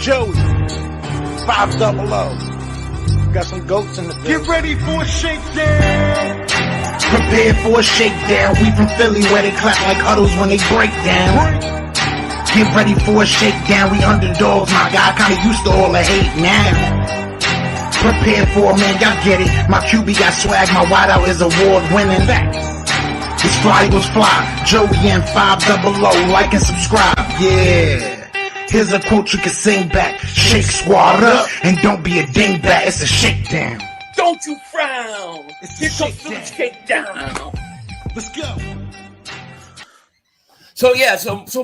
Joey, 500. Got some goats in the building. Get ready for a shakedown. Prepare for a shakedown. We from Philly where they clap like huddles when they break down. Get ready for a shakedown. We underdogs, my guy. Kinda used to all the hate now. Prepare for it, man. Y'all get it. My QB got swag. My wideout is award winning. His fly was fly. Joey and 500. Like and subscribe. Yeah. Here's a quote you can sing back. Shake squad up and don't be a dingbat. It's a shakedown. Don't you frown. Here comes the shakedown. Let's go. So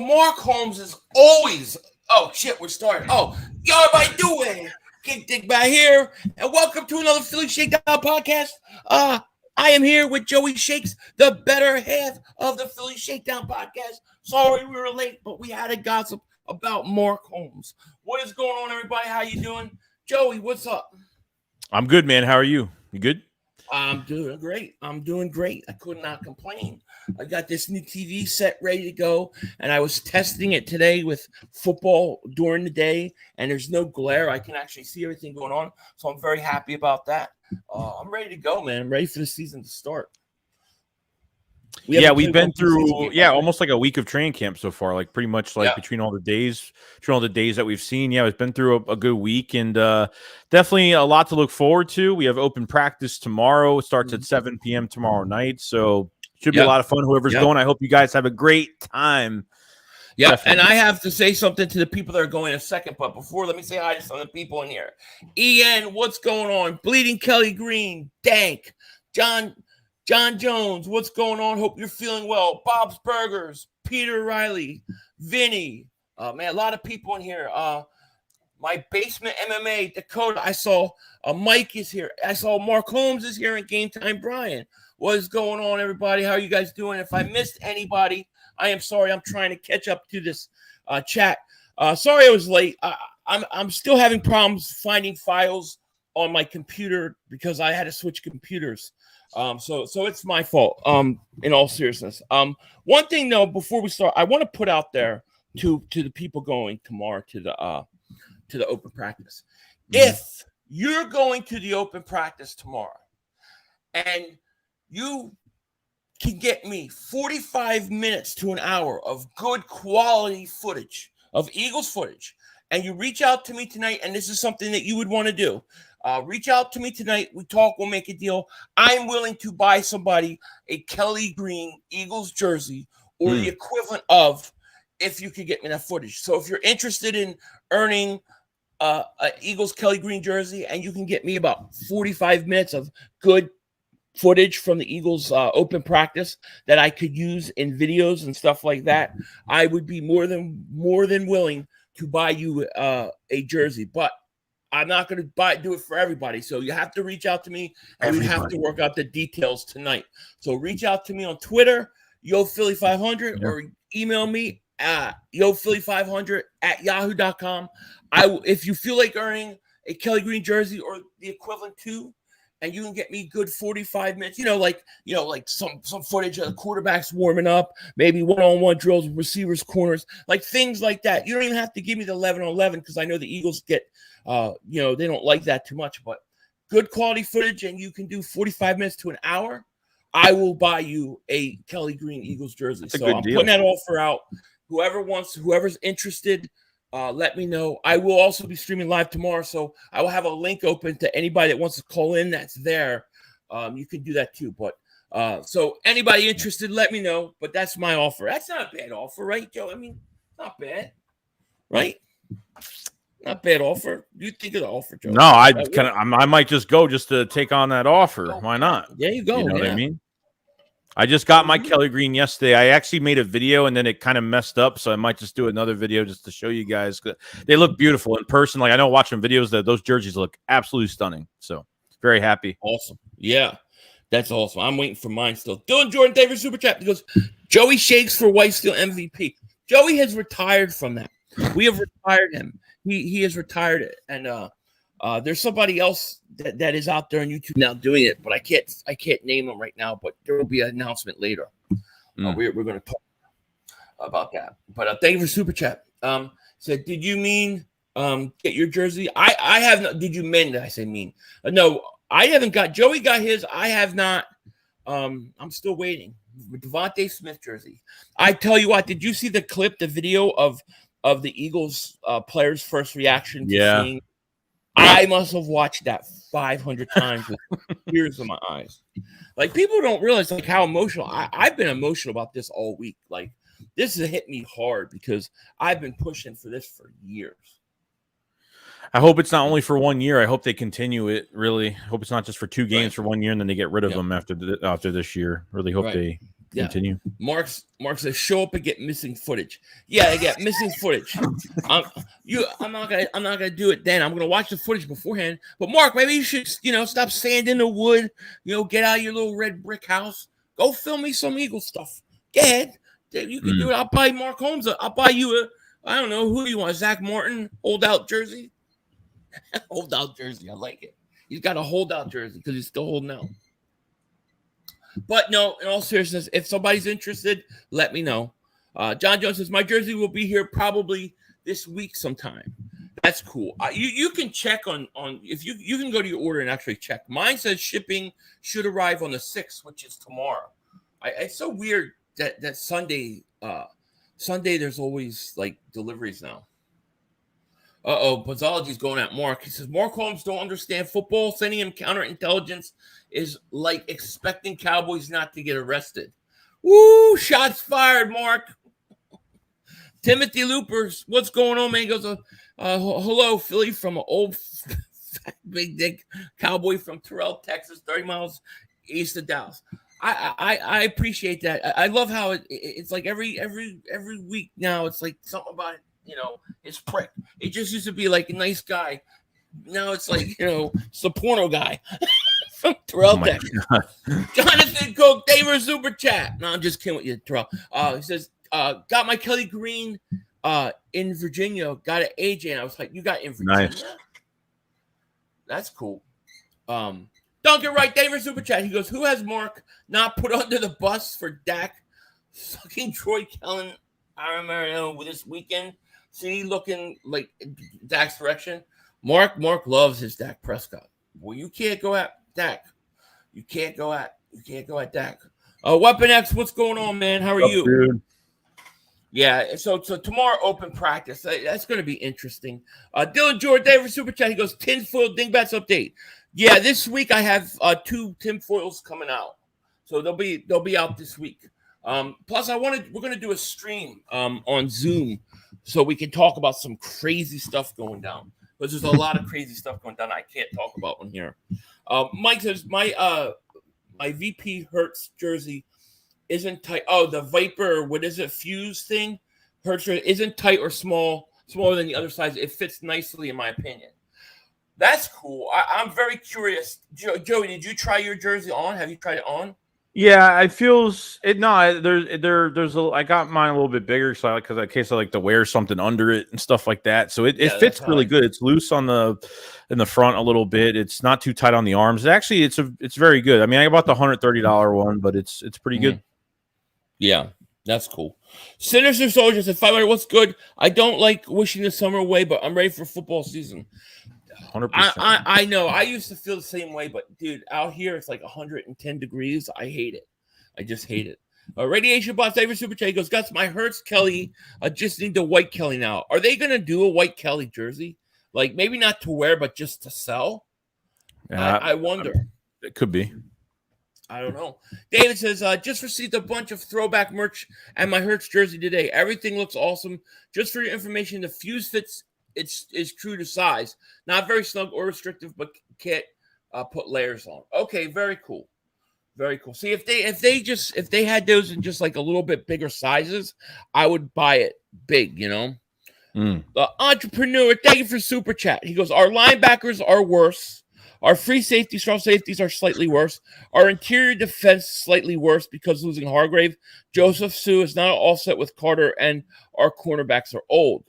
Mark Holmes is always. Oh shit, we're starting. Oh, yo, everybody doing? King Dingbat here, and welcome to another Philly Shakedown podcast. I am here with JoeyShakes, the better half of the Philly Shakedown podcast. Sorry we were late, but we had a gossip about Mark Holmes. What is going on, everybody? How you doing? Joey, what's up? I'm good, man. How are you? You good? I'm doing great. I could not complain. I got this new TV set ready to go, and I was testing it today with football during the day, and there's no glare. I can actually see everything going on, so I'm very happy about that. I'm ready to go, man. I'm ready for the season to start. We've been through almost like a week of training camp so far, like pretty much like between all the days that we've seen. Yeah, it's been through a good week, and definitely a lot to look forward to. We have open practice tomorrow. It starts at 7 p.m. tomorrow night, so should be a lot of fun. Whoever's going, I hope you guys have a great time. Yeah, Definitely. And I have to say something to the people that are going in a second, but before, let me say hi to some of the people in here. Ian, what's going on? Bleeding Kelly Green, Dank, John Jones, what's going on? Hope you're feeling well. Bob's Burgers, Peter Riley, Vinny. Man, a lot of people in here. My basement MMA, Dakota. I saw Mike is here. I saw Mark Holmes is here, and Game Time Brian. What is going on, everybody? How are you guys doing? If I missed anybody, I am sorry. I'm trying to catch up to this chat. Sorry I was late. I'm still having problems finding files on my computer because I had to switch computers. So it's my fault. In all seriousness. One thing though, before we start, I want to put out there to the people going tomorrow to the open practice. If you're going to the open practice tomorrow and you can get me 45 minutes to an hour of good quality footage of Eagles footage, and you reach out to me tonight, and this is something that you would want to do. Reach out to me tonight. We talk. We'll make a deal. I'm willing to buy somebody a Kelly Green Eagles jersey or the equivalent of, if you could get me that footage. So if you're interested in earning a Eagles Kelly Green jersey and you can get me about 45 minutes of good footage from the Eagles open practice that I could use in videos and stuff like that, I would be more than willing to buy you a jersey. But I'm not going to do it for everybody. So you have to reach out to me, and we have to work out the details tonight. So reach out to me on Twitter, YoPhilly500, or email me at YoPhilly500@yahoo.com. If you feel like earning a Kelly Green jersey or the equivalent to, and you can get me good 45 minutes, like some footage of the quarterbacks warming up, maybe one-on-one drills with receivers, corners, like things like that. You don't even have to give me the 11-on-11 because I know the Eagles get, they don't like that too much. But good quality footage, and you can do 45 minutes to an hour, I will buy you a Kelly Green Eagles jersey. So I'm putting that offer out. Whoever's interested, let me know. I will also be streaming live tomorrow, so I will have a link open to anybody that wants to call in that's there. You can do that too. But so anybody interested, let me know. But that's my offer. That's not a bad offer, right, Joe? I mean, not bad, right? Not bad offer. You think of the offer, Joe? No, I might just go just to take on that offer. Why not? There you go. You know what I mean? I just got my Kelly Green yesterday. I actually made a video and then it kind of messed up, so I might just do another video just to show you guys. They look beautiful in person. Like I know watching videos that those jerseys look absolutely stunning. So very happy. Awesome. Yeah, that's awesome. I'm waiting for mine still. Dylan Jordan Davis Super Chat. He goes, JoeyShakes for White Steel MVP. Joey has retired from that. We have retired him. He has retired, and there's somebody else that is out there on YouTube now doing it, but I can't name him right now. But there will be an announcement later. We're going to talk about that. But thank you for Super Chat. Said, did you mean get your jersey. I have not. Did you mend? I say mean. No, I haven't got. Joey got his. I have not. I'm still waiting. Devontae Smith jersey. I tell you what. Did you see the clip, the video of the Eagles players' first reaction to seeing? I must have watched that 500 times with tears in my eyes. Like, people don't realize like how emotional. I've been emotional about this all week. Like, this has hit me hard because I've been pushing for this for years. I hope it's not only for 1 year. I hope they continue it. Really, I hope it's not just for 2 games for 1 year and then they get rid of them after this year. Really hope they continue. Mark says show up and get missing footage. Yeah, they get missing footage. I'm not gonna do it then. I'm gonna watch the footage beforehand. But Mark, maybe you should stop sanding the wood. Get out of your little red brick house. Go film me some Eagle stuff. Go ahead. You can do it. I'll buy Mark Holmes. I'll buy you I don't know who you want. Zach Martin holdout jersey. Holdout jersey. I like it. He's got a holdout jersey because he's still holding out. But no, in all seriousness, if somebody's interested, let me know. John Jones says, my jersey will be here probably this week sometime. That's cool. You can check on if you can go to your order and actually check. Mine says shipping should arrive on the 6th, which is tomorrow. It's so weird that Sunday there's always like deliveries now. Pathology's going at Mark. He says, Mark Holmes don't understand football. Sending him counterintelligence is like expecting Cowboys not to get arrested. Woo! Shots fired, Mark. Timothy Loopers, what's going on, man? He goes, hello, Philly, from an old big dick cowboy from Terrell, Texas, 30 miles east of Dallas. I appreciate that. I love how it's like every week now. It's like something about it. It's prick. It just used to be like a nice guy. Now it's like, it's the porno guy from Terrell, Texas. Jonathan Cook, David Super Chat. No, I'm just kidding with you, Terrell. He says, got my Kelly Green in Virginia. Got it, AJ. And I was like, you got in Virginia? Nice. That's cool. Duncan Wright, David Super Chat. He goes, who has Mark not put under the bus for Dak? Fucking Troy Kellen. I remember this weekend. See, looking like Dak's direction. Mark loves his Dak Prescott. Well, you can't go at Dak. You can't go at Dak. Weapon X, what's going on, man? How are you? Dude? Yeah, so tomorrow open practice. That's going to be interesting. Dylan George, David Super Chat. He goes, tinfoil Dingbats update. Yeah, this week I have 2 tinfoils coming out, so they'll be out this week. Plus, we're going to do a stream on Zoom so we can talk about some crazy stuff going down. Because there's a lot of crazy stuff going down I can't talk about on here. Mike says, my VP Hertz jersey isn't tight. Oh, the Viper, what is it, Fuse thing? Hertz jersey isn't tight or smaller than the other size. It fits nicely, in my opinion. That's cool. I'm very curious. Joey, did you try your jersey on? Have you tried it on? Yeah, it feels it. No, there's I got mine a little bit bigger, so because in case I like to wear something under it and stuff like that. So it fits really good. It's loose in the front a little bit. It's not too tight on the arms. Actually, it's very good. I mean, I bought the $130 one, but it's pretty good. Yeah, that's cool. Sinister Soldier said, 500, what's good? I don't like wishing the summer away, but I'm ready for football season. 100%. I know. I used to feel the same way, but dude, out here it's like 110 degrees. I hate it. I just hate it. Radiation Boss, David Super Chat goes, Guts, my Hertz Kelly. Just need the white Kelly now. Are they gonna do a white Kelly jersey? Like maybe not to wear, but just to sell? I wonder. It could be. I don't know. David says, just received a bunch of throwback merch and my Hertz jersey today. Everything looks awesome. Just for your information, the fuse fits. It's true to size. Not very snug or restrictive, but can't put layers on. Okay, very cool. Very cool. See, if they had those in just like a little bit bigger sizes, I would buy it big, The entrepreneur, thank you for super chat. He goes, our linebackers are worse. Our free safety, strong safeties are slightly worse. Our interior defense slightly worse because losing Hargrave. Joseph Sue is not all set with Carter, and our cornerbacks are old.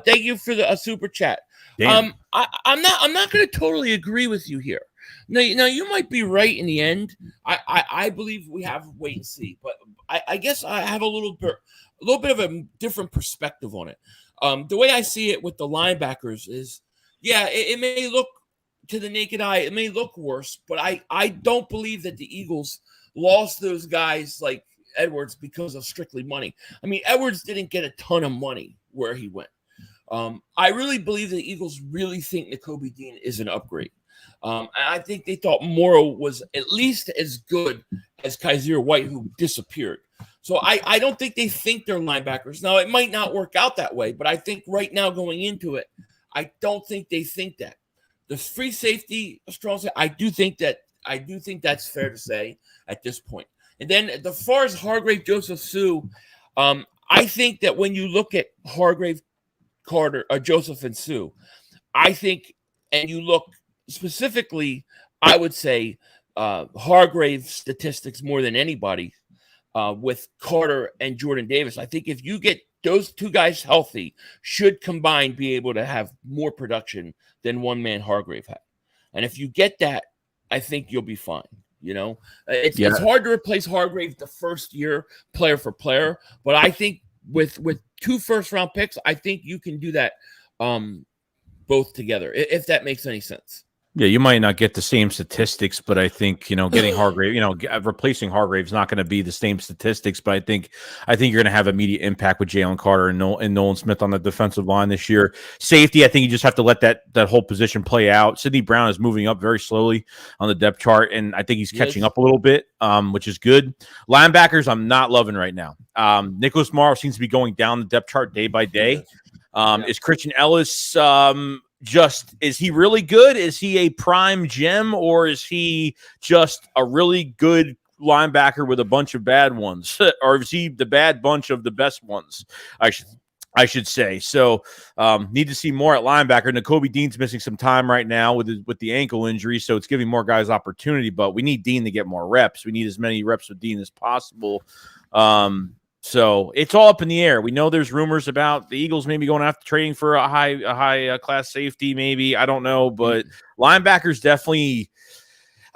Thank you for the super chat. I'm not going to totally agree with you here. Now you might be right in the end. I believe we have wait and see, but I guess I have a little bit of a different perspective on it. The way I see it with the linebackers is, yeah, it may look to the naked eye, it may look worse, but I don't believe that the Eagles lost those guys like Edwards because of strictly money. I mean, Edwards didn't get a ton of money where he went. I really believe the Eagles really think Nakobe Dean is an upgrade. And I think they thought Morrow was at least as good as Kaiser White, who disappeared. So I don't think they think they're linebackers. Now, it might not work out that way, but I think right now going into it, I don't think they think that. The free safety, strong safety, I do think that's fair to say at this point. And then as far as Hargrave, Joseph, Sue, I think that when you look at Hargrave, Carter, Joseph, and Sue, I think, and you look specifically, I would say Hargrave statistics more than anybody with Carter and Jordan Davis. I think if you get those two guys healthy, should combined be able to have more production than one man Hargrave had. And if you get that, I think you'll be fine. You know, it's hard to replace Hargrave the first year player for player, but I think with 2 first-round picks, I think you can do that both together, if that makes any sense. Yeah, you might not get the same statistics, but I think, getting Hargrave, replacing Hargrave is not going to be the same statistics, but I think you're going to have immediate impact with Jalen Carter and Nolan Smith on the defensive line this year. Safety, I think you just have to let that whole position play out. Sidney Brown is moving up very slowly on the depth chart, and I think he's catching up a little bit, which is good. Linebackers, I'm not loving right now. Nicholas Morrow seems to be going down the depth chart day by day. Is Christian Ellis is he really good? Is he a prime gem, or is he just a really good linebacker with a bunch of bad ones? Or is he the bad bunch of the best ones? I should say. So need to see more at linebacker. Nakobe Dean's missing some time right now with the ankle injury, so it's giving more guys opportunity, but we need Dean to get more reps. We need as many reps with Dean as possible. So it's all up in the air. We know there's rumors about the Eagles maybe going after trading for a high class safety, maybe. I don't know, but linebackers definitely.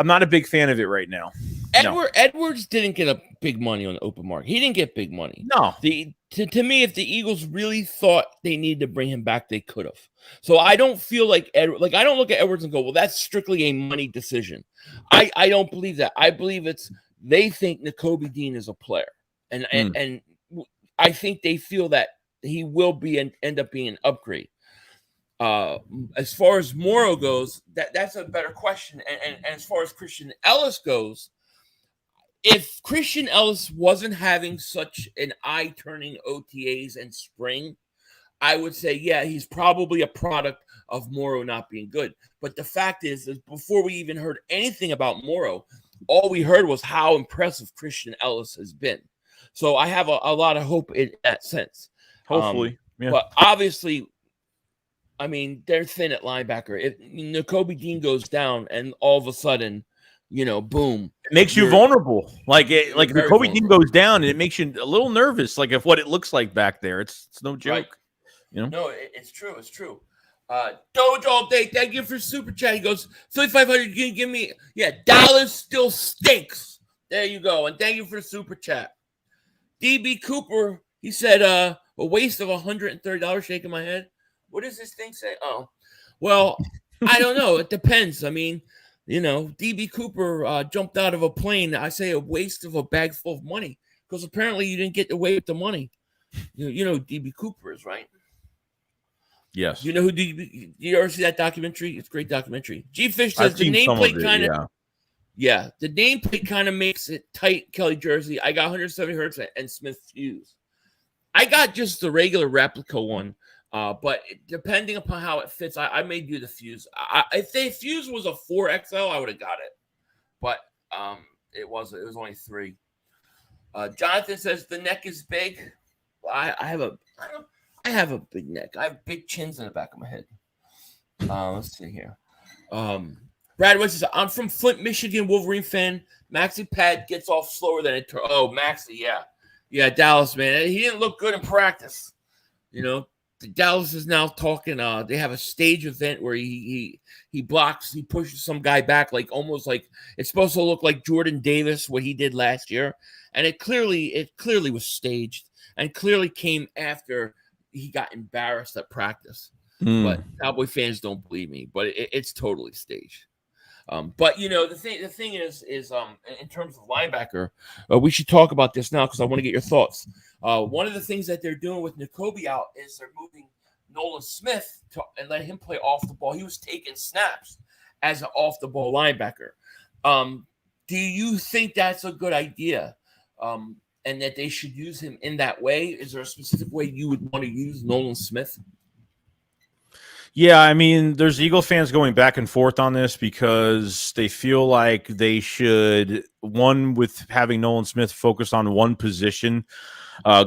I'm not a big fan of it right now. Edwards didn't get a big money on the open market. He didn't get big money. No. To me, if the Eagles really thought they needed to bring him back, they could have. So I don't feel like I don't look at Edwards and go, well, that's strictly a money decision. I don't believe that. I believe they think Nakobe Dean is a player. And I think they feel that he will be and end up being an upgrade. As far as Morrow goes, that's a better question. And as far as Christian Ellis goes, if Christian Ellis wasn't having such an eye-turning OTAs and spring, I would say, yeah, he's probably a product of Morrow not being good. But the fact is before we even heard anything about Morrow, all we heard was how impressive Christian Ellis has been. So I have a lot of hope in that sense. Hopefully. But obviously, I mean, they're thin at linebacker. If Nakobe Dean goes down and all of a sudden, boom. It makes you vulnerable. Like Nakobe Dean goes down and it makes you a little nervous, like of what it looks like back there. It's no joke. Right. No, it's true. It's true. Doge all day. Thank you for super chat. He goes, 3,500. You can give me, Dallas still stinks. There you go. And thank you for the super chat. DB Cooper, he said, a waste of $130, shaking my head. What does this thing say? Oh, well, I don't know. It depends. I mean, DB Cooper jumped out of a plane. I say a waste of a bag full of money because apparently you didn't get away with the money. You know who DB Cooper is, right? Yes. You know who DB? You ever see that documentary? It's a great documentary. G Fish says the nameplate kind of. Yeah, the nameplate kind of makes it tight, Kelly jersey. I got 170 hertz and Smith fuse. I got just the regular replica one, but depending upon how it fits, I may do the fuse. If the fuse was a 4XL, I would have got it, but it wasn't. It was only 3. Jonathan says the neck is big. I have a big neck. I have big chins in the back of my head. Let's see here. Brad West says, I'm from Flint, Michigan, Wolverine fan. Maxi Pad gets off slower than it. Oh, Maxi, yeah. Yeah, Dallas, man. He didn't look good in practice. The Dallas is now talking. They have a stage event where he blocks, he pushes some guy back, like almost like it's supposed to look like Jordan Davis, what he did last year, and it clearly was staged and clearly came after he got embarrassed at practice. But Cowboy fans don't believe me, but it's totally staged. But the thing is in terms of linebacker, we should talk about this now because I want to get your thoughts. One of the things that they're doing with Nakobe out is they're moving Nolan Smith and let him play off the ball. He was taking snaps as an off the ball linebacker. Do you think that's a good idea? And that they should use him in that way? Is there a specific way you would want to use Nolan Smith? Yeah, I mean, there's Eagle fans going back and forth on this because they feel like they should, one, with having Nolan Smith focus on one position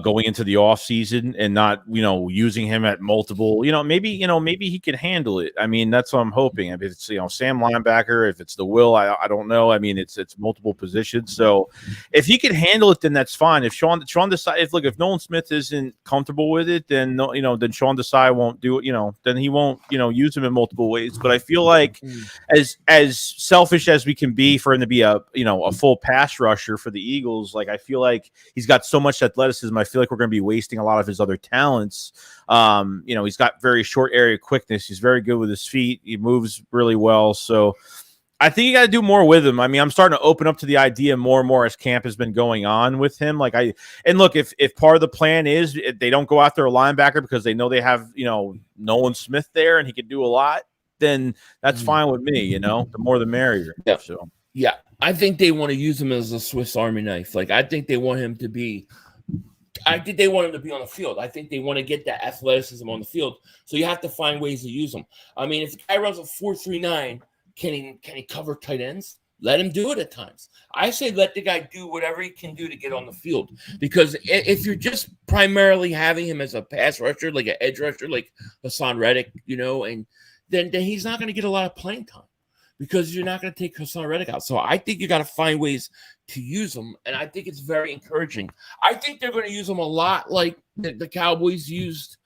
going into the offseason and not, using him at multiple, maybe he can handle it. I mean, that's what I'm hoping. If it's, Sam linebacker, if it's the Will, I don't know. I mean, it's multiple positions. So if he can handle it, then that's fine. If Sean decides, if Nolan Smith isn't comfortable with it, then, then Sean Desai won't do it, then he won't, use him in multiple ways. But I feel like as selfish as we can be for him to be a full pass rusher for the Eagles, I feel like he's got so much athleticism. I feel like we're going to be wasting a lot of his other talents. He's got very short area quickness. He's very good with his feet. He moves really well. So I think you got to do more with him. I mean, I'm starting to open up to the idea more and more as camp has been going on with him. If part of the plan is if they don't go after a linebacker because they know they have, Nolan Smith there and he can do a lot, then that's fine with me. The more the merrier. Yeah. So yeah, I think they want to use him as a Swiss Army knife. I think they want him to be. I think they want him to be on the field. I think they want to get that athleticism on the field. So you have to find ways to use him. I mean, if the guy runs a 4.39, can he cover tight ends? Let him do it at times. I say let the guy do whatever he can do to get on the field. Because if you're just primarily having him as a pass rusher, like an edge rusher, like Hassan Reddick, and then he's not going to get a lot of playing time because you're not going to take Hassan Reddick out. So I think you got to find ways to use them, and I think it's very encouraging. I think they're going to use them a lot like the Cowboys used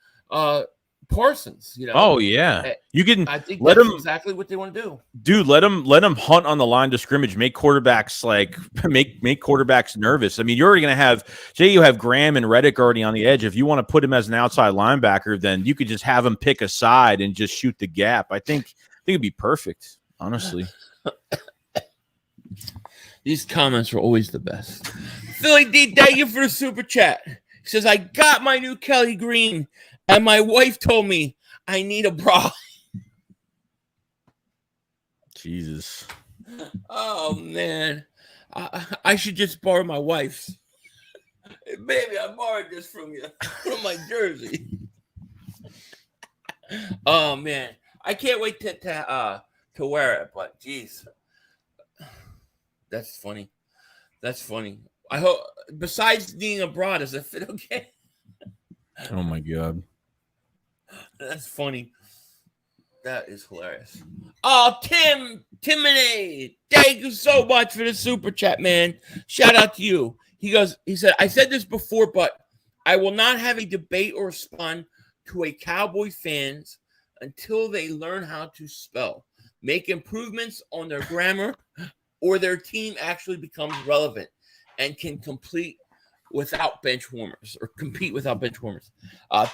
Parsons. Oh yeah, you can. I think let that's them exactly what they want to do, dude. Let them hunt on the line of scrimmage. Make quarterbacks make quarterbacks nervous. I mean, you're already going to have you have Graham and Reddick already on the edge. If you want to put him as an outside linebacker, then you could just have him pick a side and just shoot the gap. I think it'd be perfect, honestly. These comments are always the best. Philly D, thank you for the super chat. He says, I got my new Kelly Green, and my wife told me I need a bra. Jesus. Oh, man. I should just borrow my wife's. Hey, baby, I borrowed this from you. From my jersey. Oh, man. I can't wait to wear it, but geez. That's funny. That's funny. I hope, besides being abroad, does it fit okay? Oh, my God. That's funny. That is hilarious. Oh, Timony, thank you so much for the super chat, man. Shout out to you. He said, I said this before, but I will not have a debate or respond to a Cowboy fans until they learn how to spell, make improvements on their grammar, or their team actually becomes relevant and can compete without bench warmers.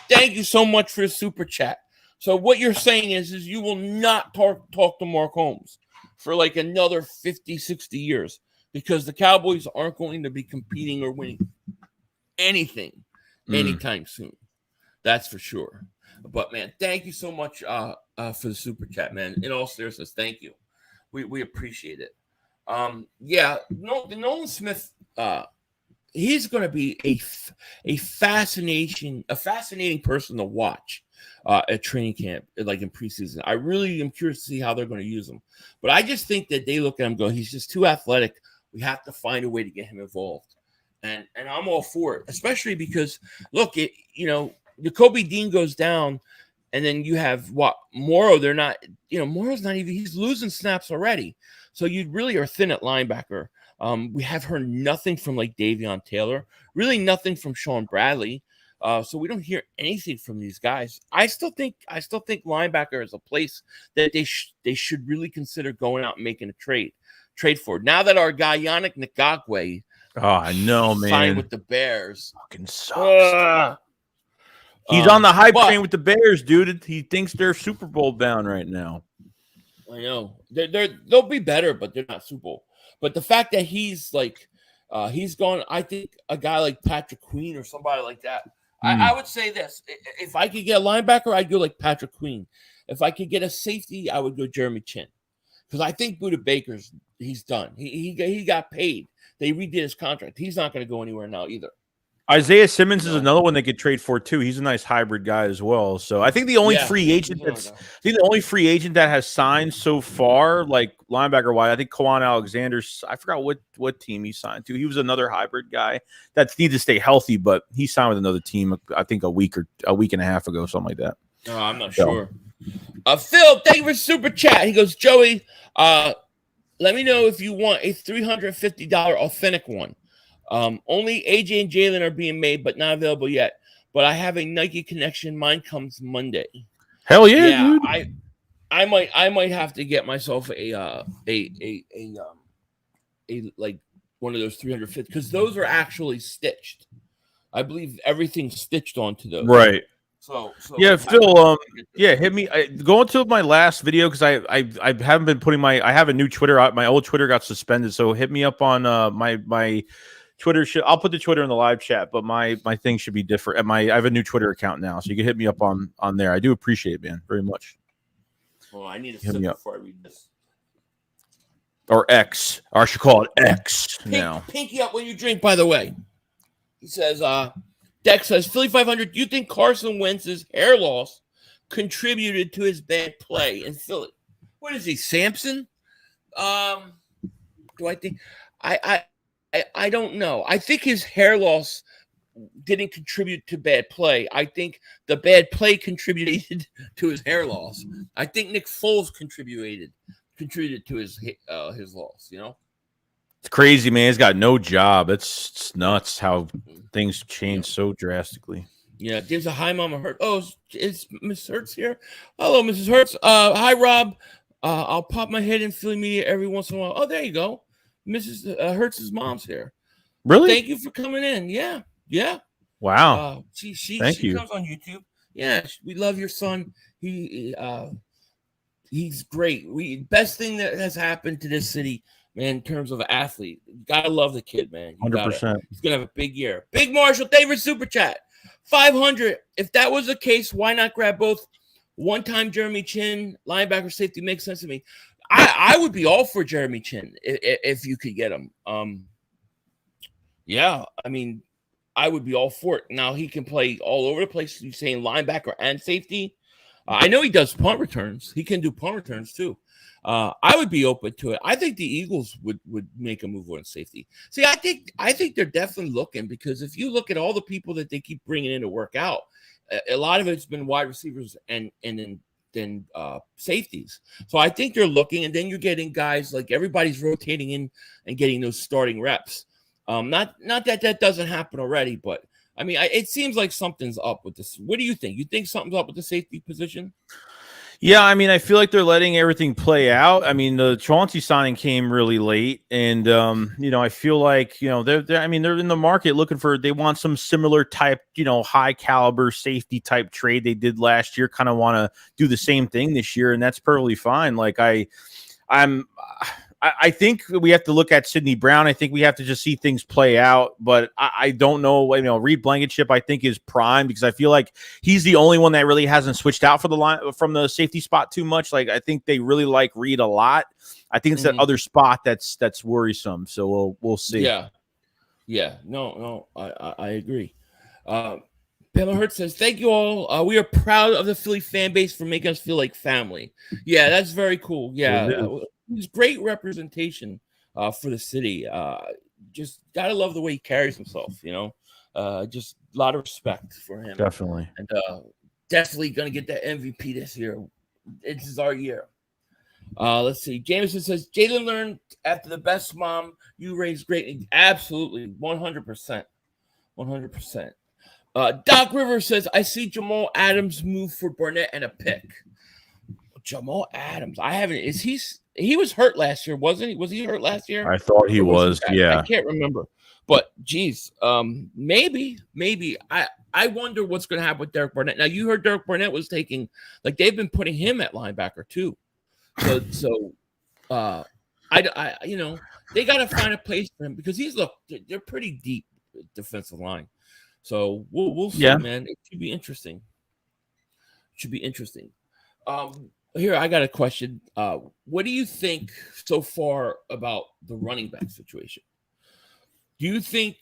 Thank you so much for the super chat. So what you're saying is you will not talk to Mark Holmes for another 50, 60 years because the Cowboys aren't going to be competing or winning anything anytime soon. That's for sure. But, man, thank you so much for the super chat, man. In all seriousness, thank you. We appreciate it. Nolan Smith, he's going to be a fascinating person to watch at training camp, in preseason. I really am curious to see how they're going to use him. But I just think that they look at him going, he's just too athletic. We have to find a way to get him involved. And I'm all for it, especially because, look, Nakobe Dean goes down, and then you have Morrow. They're not, Morrow's not even, he's losing snaps already. So you really are thin at linebacker. We have heard nothing from Davion Taylor, really nothing from Sean Bradley. So we don't hear anything from these guys. I still think linebacker is a place that they should really consider going out and making a trade for. Now that our guy Yannick Ngakoue I know, man, signed with the Bears, fucking sucks. He's on the hype train with the Bears, dude. He thinks they're Super Bowl bound right now. I know they'll be better, but they're not Super Bowl. But the fact that he's like he's gone, I think a guy like Patrick Queen or somebody like that. I would say this: if I could get a linebacker, I'd go like Patrick Queen. If I could get a safety, I would go Jeremy Chin, because I think Budda Baker's he's done. He got paid. They redid his contract. He's not going to go anywhere now either. Isaiah Simmons is another one they could trade for too. He's a nice hybrid guy as well. So I think the only free agent that has signed so far, like linebacker wise, I think Kwan Alexander. I forgot what team he signed to. He was another hybrid guy that needs to stay healthy, but he signed with another team. I think a week and a half ago, something like that. No, I'm not sure. Phil, thank you for super chat. He goes, Joey, let me know if you want a $350 authentic one. Only AJ and Jalen are being made, but not available yet. But I have a Nike connection. Mine comes Monday. Hell yeah, dude. I might have to get myself a like one of those 350 because those are actually stitched. I believe everything's stitched onto those. Right. So yeah, Phil. Hit me. Go into my last video because I haven't been putting I have a new Twitter. My old Twitter got suspended, so hit me up on my Twitter. I'll put the Twitter in the live chat, but my thing should be different. I have a new Twitter account now, so you can hit me up on there. I do appreciate it, man, very much. Well, I need to sip before I read this. Or X, or I should call it X now. Pinky up when you drink, by the way. He says, Dex says, Philly 500, do you think Carson Wentz's hair loss contributed to his bad play in Philly? What is he, Samson? Do I think I don't know. I think his hair loss didn't contribute to bad play. I think the bad play contributed to his hair loss. I think Nick Foles contributed to his loss, you know? It's crazy, man. He's got no job. It's nuts how things change so drastically. Yeah, there's a hi, Mama Hurt. Oh, is Miss Hertz here? Hello, Mrs. Hertz. Hi, Rob. I'll pop my head in Philly media every once in a while. Oh, there you go. Mrs. Hertz's mom's here. Really? Thank you for coming in. Yeah. Wow. She Thank you. comes on YouTube. Yeah, we love your son. He's great. Best thing that has happened to this city, man, in terms of an athlete. You gotta love the kid, man. 100%. He's gonna have a big year. Big Marshall, thank you for super chat. 500. If that was the case, why not grab both? One-time Jeremy Chin, linebacker safety makes sense to me. I would be all for Jeremy Chin if you could get him. Yeah, I mean, I would be all for it. Now he can play all over the place. You're saying linebacker and safety. I know he does punt returns. He can do punt returns too. I would be open to it. I think the Eagles would make a move on safety. See, I think they're definitely looking, because if you look at all the people that they keep bringing in to work out, a lot of it's been wide receivers and then safeties. So I think they're looking, and then you're getting guys like everybody's rotating in and getting those starting reps. Not that doesn't happen already, but I mean, it seems like something's up with this. What do you think? You think something's up with the safety position? Yeah, I mean, I feel like they're letting everything play out. I mean, the Chauncey signing came really late, and I feel like they're in the market looking for. They want some similar type, high caliber safety type trade they did last year. Kind of want to do the same thing this year, and that's perfectly fine. Like I think we have to look at Sidney Brown. I think we have to just see things play out, but I don't know. Reed Blankenship, I think, is prime, because I feel like he's the only one that really hasn't switched out for the line from the safety spot too much. Like, I think they really like Reed a lot. I think it's that other spot that's worrisome. So we'll see. Yeah. No, I agree. Pamela Hurt says, thank you all. We are proud of the Philly fan base for making us feel like family. Yeah, that's very cool. Yeah. He's great representation for the city. Just gotta love the way he carries himself, just a lot of respect for him. Definitely. And definitely gonna get that MVP this year. This is our year. Let's see. Jameson says, Jalen learned after the best mom you raised great. Absolutely. 100%. Doc Rivers says, I see Jamal Adams move for Burnett and a pick. Jamal Adams. I haven't. He was hurt last year, wasn't he? Was he hurt last year? I thought he was. Yeah. I can't remember. But geez, maybe. I wonder what's going to happen with Derek Burnett. Now you heard Derek Burnett was taking, like, they've been putting him at linebacker too. So I you know, they got to find a place for him because they're pretty deep defensive line. So we'll see, man. It should be interesting. Here, I got a question. What do you think so far about the running back situation? Do you think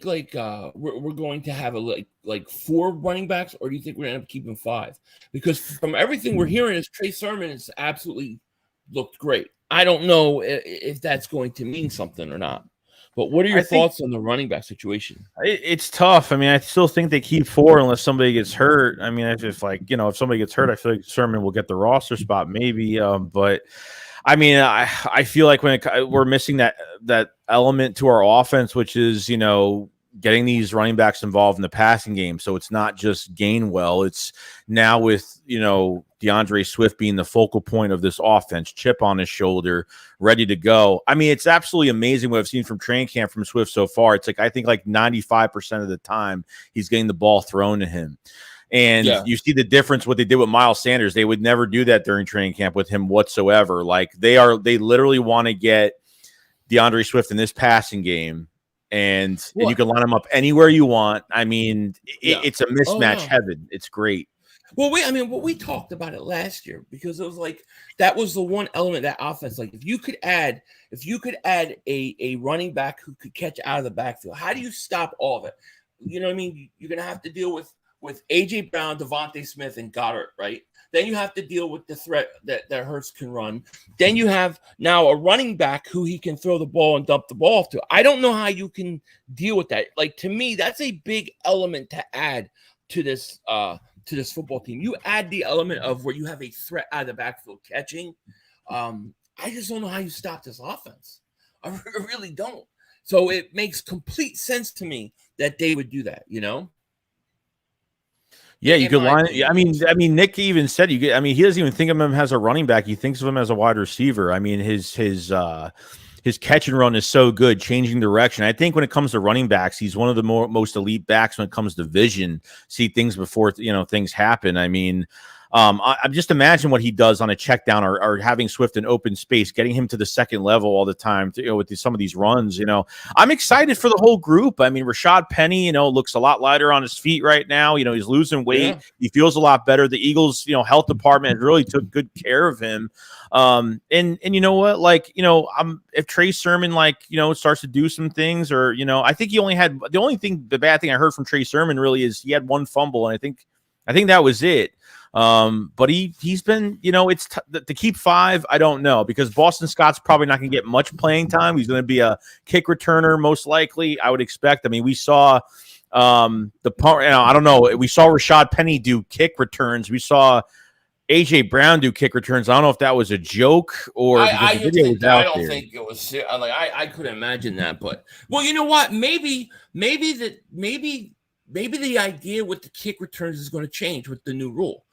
like we're going to have like 4 running backs, or do you think we're gonna end up keeping 5? Because from everything we're hearing, is Trey Sermon has absolutely looked great. I don't know if that's going to mean something or not. But what are your thoughts on the running back situation? It's tough. I mean, I still think they keep 4 unless somebody gets hurt. I mean, if somebody gets hurt, I feel like Sermon will get the roster spot maybe. But I mean, I feel like we're missing that element to our offense, which is, getting these running backs involved in the passing game. So it's not just Gainwell. It's now with, DeAndre Swift being the focal point of this offense, chip on his shoulder, ready to go. I mean, it's absolutely amazing what I've seen from training camp from Swift so far. It's like, I think like 95% of the time he's getting the ball thrown to him. And you see the difference, what they did with Miles Sanders. They would never do that during training camp with him whatsoever. Like they literally want to get DeAndre Swift in this passing game. And you can line them up anywhere you want. I mean, it's a mismatch heaven. It's great. Well, we talked about it last year because it was like that was the one element of that offense. Like if you could add a running back who could catch out of the backfield, how do you stop all of it? You know what I mean? You're gonna have to deal with AJ Brown, Devontae Smith, and Goddard, right? Then you have to deal with the threat that Hurts can run. Then you have now a running back who he can throw the ball and dump the ball to. I don't know how you can deal with that. Like, to me, that's a big element to add to this football team. You add the element of where you have a threat out of the backfield catching. I just don't know how you stop this offense. I really don't. So it makes complete sense to me that they would do that, Yeah, you could line it. I mean, Nick even said he doesn't even think of him as a running back. He thinks of him as a wide receiver. I mean, his catch and run is so good, changing direction. I think when it comes to running backs, he's one of the most elite backs when it comes to vision, see things before things happen. I mean, I just imagine what he does on a check down or having Swift in open space, getting him to the second level all the time, with some of these runs. I'm excited for the whole group. I mean, Rashad Penny, looks a lot lighter on his feet right now. He's losing weight. Yeah. He feels a lot better. The Eagles, health department really took good care of him. And you know what, if Trey Sermon, starts to do some things, or, I think he only had the bad thing I heard from Trey Sermon really is he had one fumble. And I think that was it. But he's been, it's to keep 5. I don't know, because Boston Scott's probably not going to get much playing time. He's going to be a kick returner, most likely, I would expect. I mean, we saw, I don't know. We saw Rashad Penny do kick returns. We saw AJ Brown do kick returns. I don't know if that was a joke or I don't think it was. I couldn't imagine that, but you know what? Maybe the idea with the kick returns is going to change with the new rule.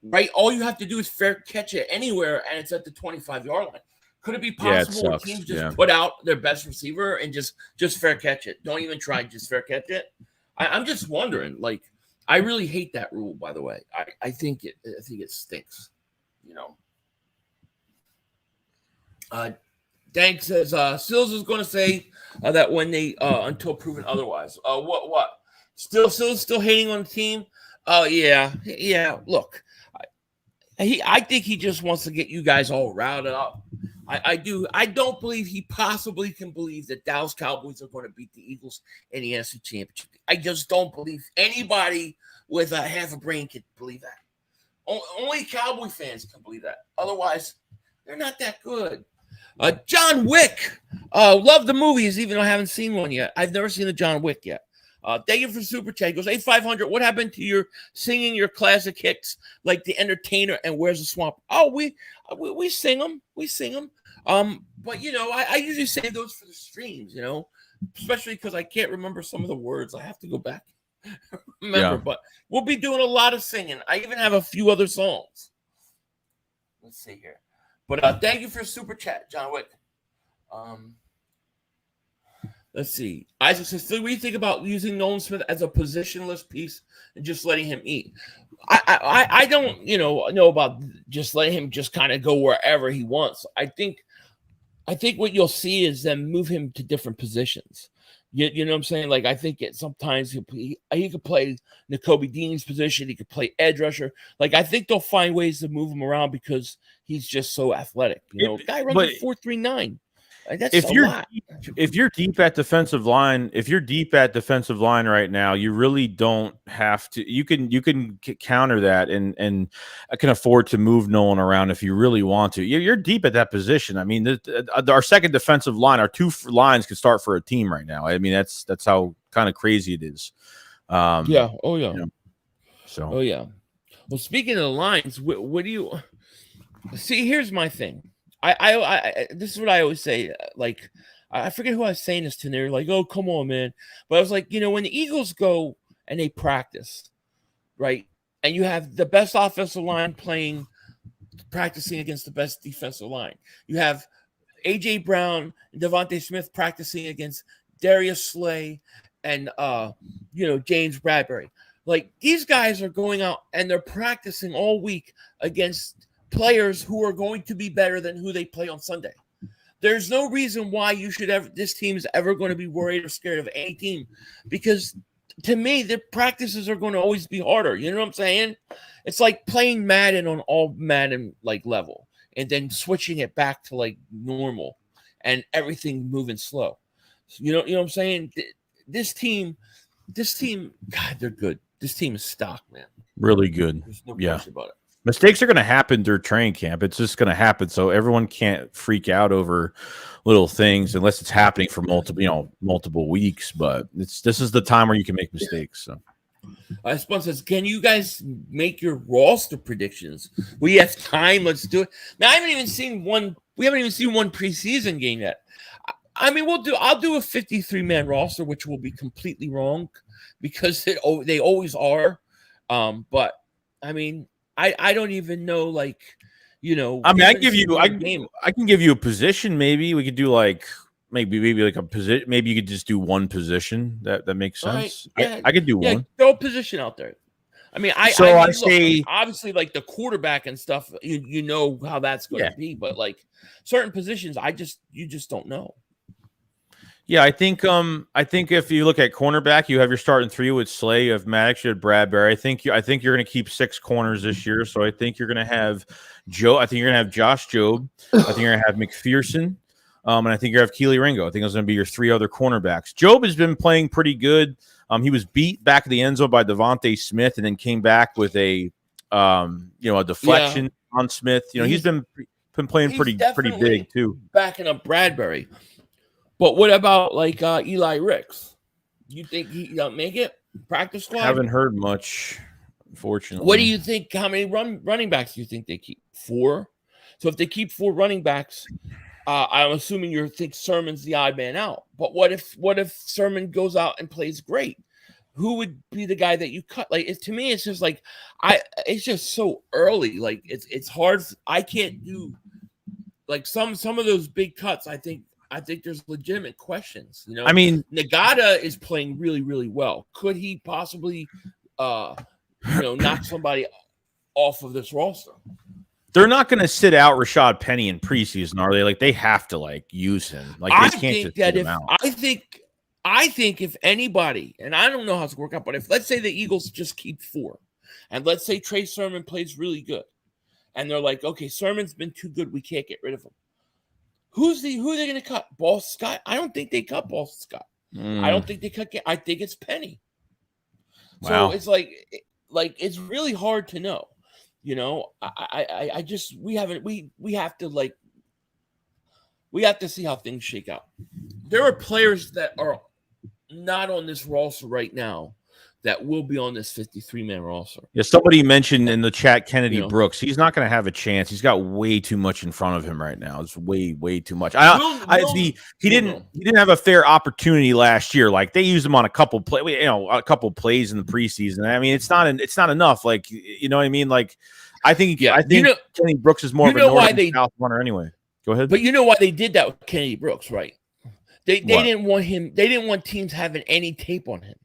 Right, all you have to do is fair catch it anywhere, and it's at the 25-yard line. Could it be possible teams just put out their best receiver and just fair catch it? Don't even try, just fair catch it. I'm just wondering. I really hate that rule, by the way. I think it stinks. Dank says Sills is going to say that when they until proven otherwise. What? Sills still hating on the team? Oh, yeah. Look, I think he just wants to get you guys all routed up. I do. I don't believe he possibly can believe that Dallas Cowboys are going to beat the Eagles in the NFC Championship. I just don't believe anybody with a half a brain can believe that. Only Cowboy fans can believe that. Otherwise, they're not that good. John Wick. Love the movies, even though I haven't seen one yet. I've never seen a John Wick yet. Thank you for super chat. He goes, 8,500. What happened to your singing your classic hits like The Entertainer and Where's the Swamp? Oh, we sing them. We sing them. But I usually save those for the streams. especially because I can't remember some of the words. I have to go back remember, but we'll be doing a lot of singing. I even have a few other songs. Let's see here. But thank you for super chat, John Wick. Let's see. Isaac says, what do you think about using Nolan Smith as a positionless piece and just letting him eat? I don't, know about just letting him just kind of go wherever he wants. I think what you'll see is them move him to different positions. You know what I'm saying? Like, I think sometimes he could play Nakobe Dean's position. He could play edge rusher. Like, I think they'll find ways to move him around because he's just so athletic. The guy runs a 4.39. That's a lot. If you're deep at defensive line, right now, you really don't have to. You can counter that and I can afford to move Nolan around if you really want to. You're deep at that position. I mean, our second defensive line, our two lines can start for a team right now. I mean, that's how kind of crazy it is. Yeah. Oh yeah. So. Oh yeah. Well, speaking of the lines, what do you see? Here's my thing. I this is what I always say. Like, I forget who I was saying this to. And they're like, "Oh, come on, man!" But I was like, when the Eagles go and they practice, right, and you have the best offensive line practicing against the best defensive line. You have AJ Brown and Devontae Smith practicing against Darius Slay and James Bradbury. Like, these guys are going out and they're practicing all week against players who are going to be better than who they play on Sunday. There's no reason why this team is ever going to be worried or scared of any team, because to me, the practices are going to always be harder. You know what I'm saying? It's like playing Madden on all Madden like level and then switching it back to like normal and everything moving slow. You know what I'm saying? This team, God, they're good. This team is stock, man. Really good. There's no question about it. Mistakes are going to happen during training camp. It's just going to happen. So everyone can't freak out over little things unless it's happening for multiple weeks. But this is the time where you can make mistakes. So, Spun says, "Can you guys make your roster predictions? We have time. Let's do it." Now, I haven't even seen one. We haven't even seen one preseason game yet. I mean, I'll do a 53-man roster, which will be completely wrong because they always are. But I mean, I don't even know, like, I mean, I can give you a position. Maybe we could do maybe like a position. Maybe you could just do one position. That makes sense. Right. Yeah, I could do one. Throw a position out there. I mean, obviously, like the quarterback and stuff. You know how that's going to be, but like certain positions, you just don't know. Yeah, I think if you look at cornerback, you have your starting three with Slay, you have Maddox, you have Bradbury. I think you're going to keep 6 corners this year. So I think you're going to have Joe. I think you're going to have Josh Jobe. I think you're going to have McPherson. And I think you're going to have Keely Ringo. I think those are going to be your 3 other cornerbacks. Jobe has been playing pretty good. He was beat back at the end zone by Devontae Smith and then came back with a deflection on Smith. He's been playing pretty big too. Backing up Bradbury. But what about like Eli Ricks? You think he'll make it? Practice squad? Haven't heard much, unfortunately. What do you think? How many running backs do you think they keep? 4? So if they keep 4 running backs, I'm assuming you think Sermon's the odd man out. But what if Sermon goes out and plays great? Who would be the guy that you cut? Like, to me, it's just like it's just so early. Like it's hard. I can't do like some of those big cuts. I think there's legitimate questions. I mean, Nagata is playing really, really well. Could he possibly, knock somebody off of this roster? They're not going to sit out Rashad Penny in preseason, are they? Like, they have to use him. Like, they can't just sit him out. I think if anybody, and I don't know how it's going to work out, but if let's say the Eagles just keep 4, and let's say Trey Sermon plays really good, and they're like, okay, Sermon's been too good, we can't get rid of him. Who are they going to cut? Boston Scott? I don't think they cut Boston Scott. I don't think they cut. I think it's Penny. Wow. So it's like it's really hard to know. I just we have to see how things shake out. There are players that are not on this roster right now that will be on this 53-man roster. Yeah, somebody mentioned in the chat Kennedy You know. Brooks. He's not going to have a chance. He's got way too much in front of him right now. It's way too much. He didn't have a fair opportunity last year. Like they used him on a couple plays in the preseason. I mean, it's not enough. Like you know what I mean? Like I think Kenny Brooks is more of a north and south runner anyway. Go ahead. But you know why they did that with Kennedy Brooks, right? They didn't want him. They didn't want teams having any tape on him.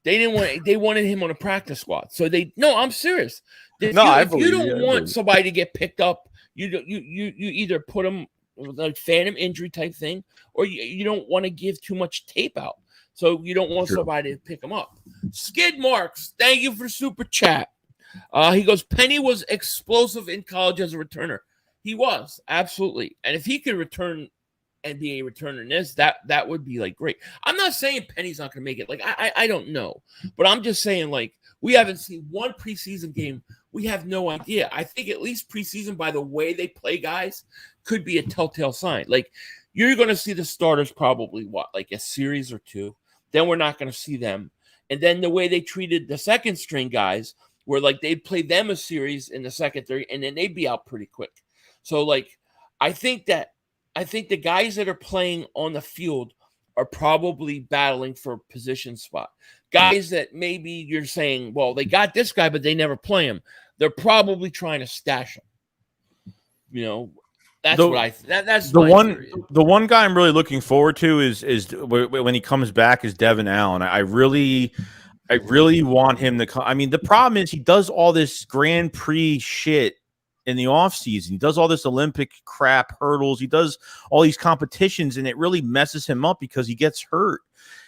They wanted him on a practice squad. So I'm serious. If you don't want somebody to get picked up, you either put him like phantom injury type thing, or you don't want to give too much tape out. So you don't want somebody to pick him up. Skid Marks, thank you for super chat. He goes, Penny was explosive in college as a returner. He was, absolutely. And if he could return NBA returner in this, that would be like great. I'm not saying Penny's not going to make it. Like I don't know, but I'm just saying like we haven't seen one preseason game. We have no idea. I think at least preseason, by the way they play guys, could be a telltale sign. Like you're going to see the starters probably like a series or two. Then we're not going to see them, and then the way they treated the second string guys, where like they'd play them a series in the second, third, and then they'd be out pretty quick. So like I think the guys that are playing on the field are probably battling for a position spot. Guys that maybe you're saying, well, they got this guy, but they never play him. They're probably trying to stash him. You know, that's the one guy I'm really looking forward to is when he comes back is Devin Allen. I really want him to come. I mean, the problem is he does all this Grand Prix shit in the offseason. He does all this Olympic crap, hurdles. He does all these competitions, and it really messes him up because he gets hurt.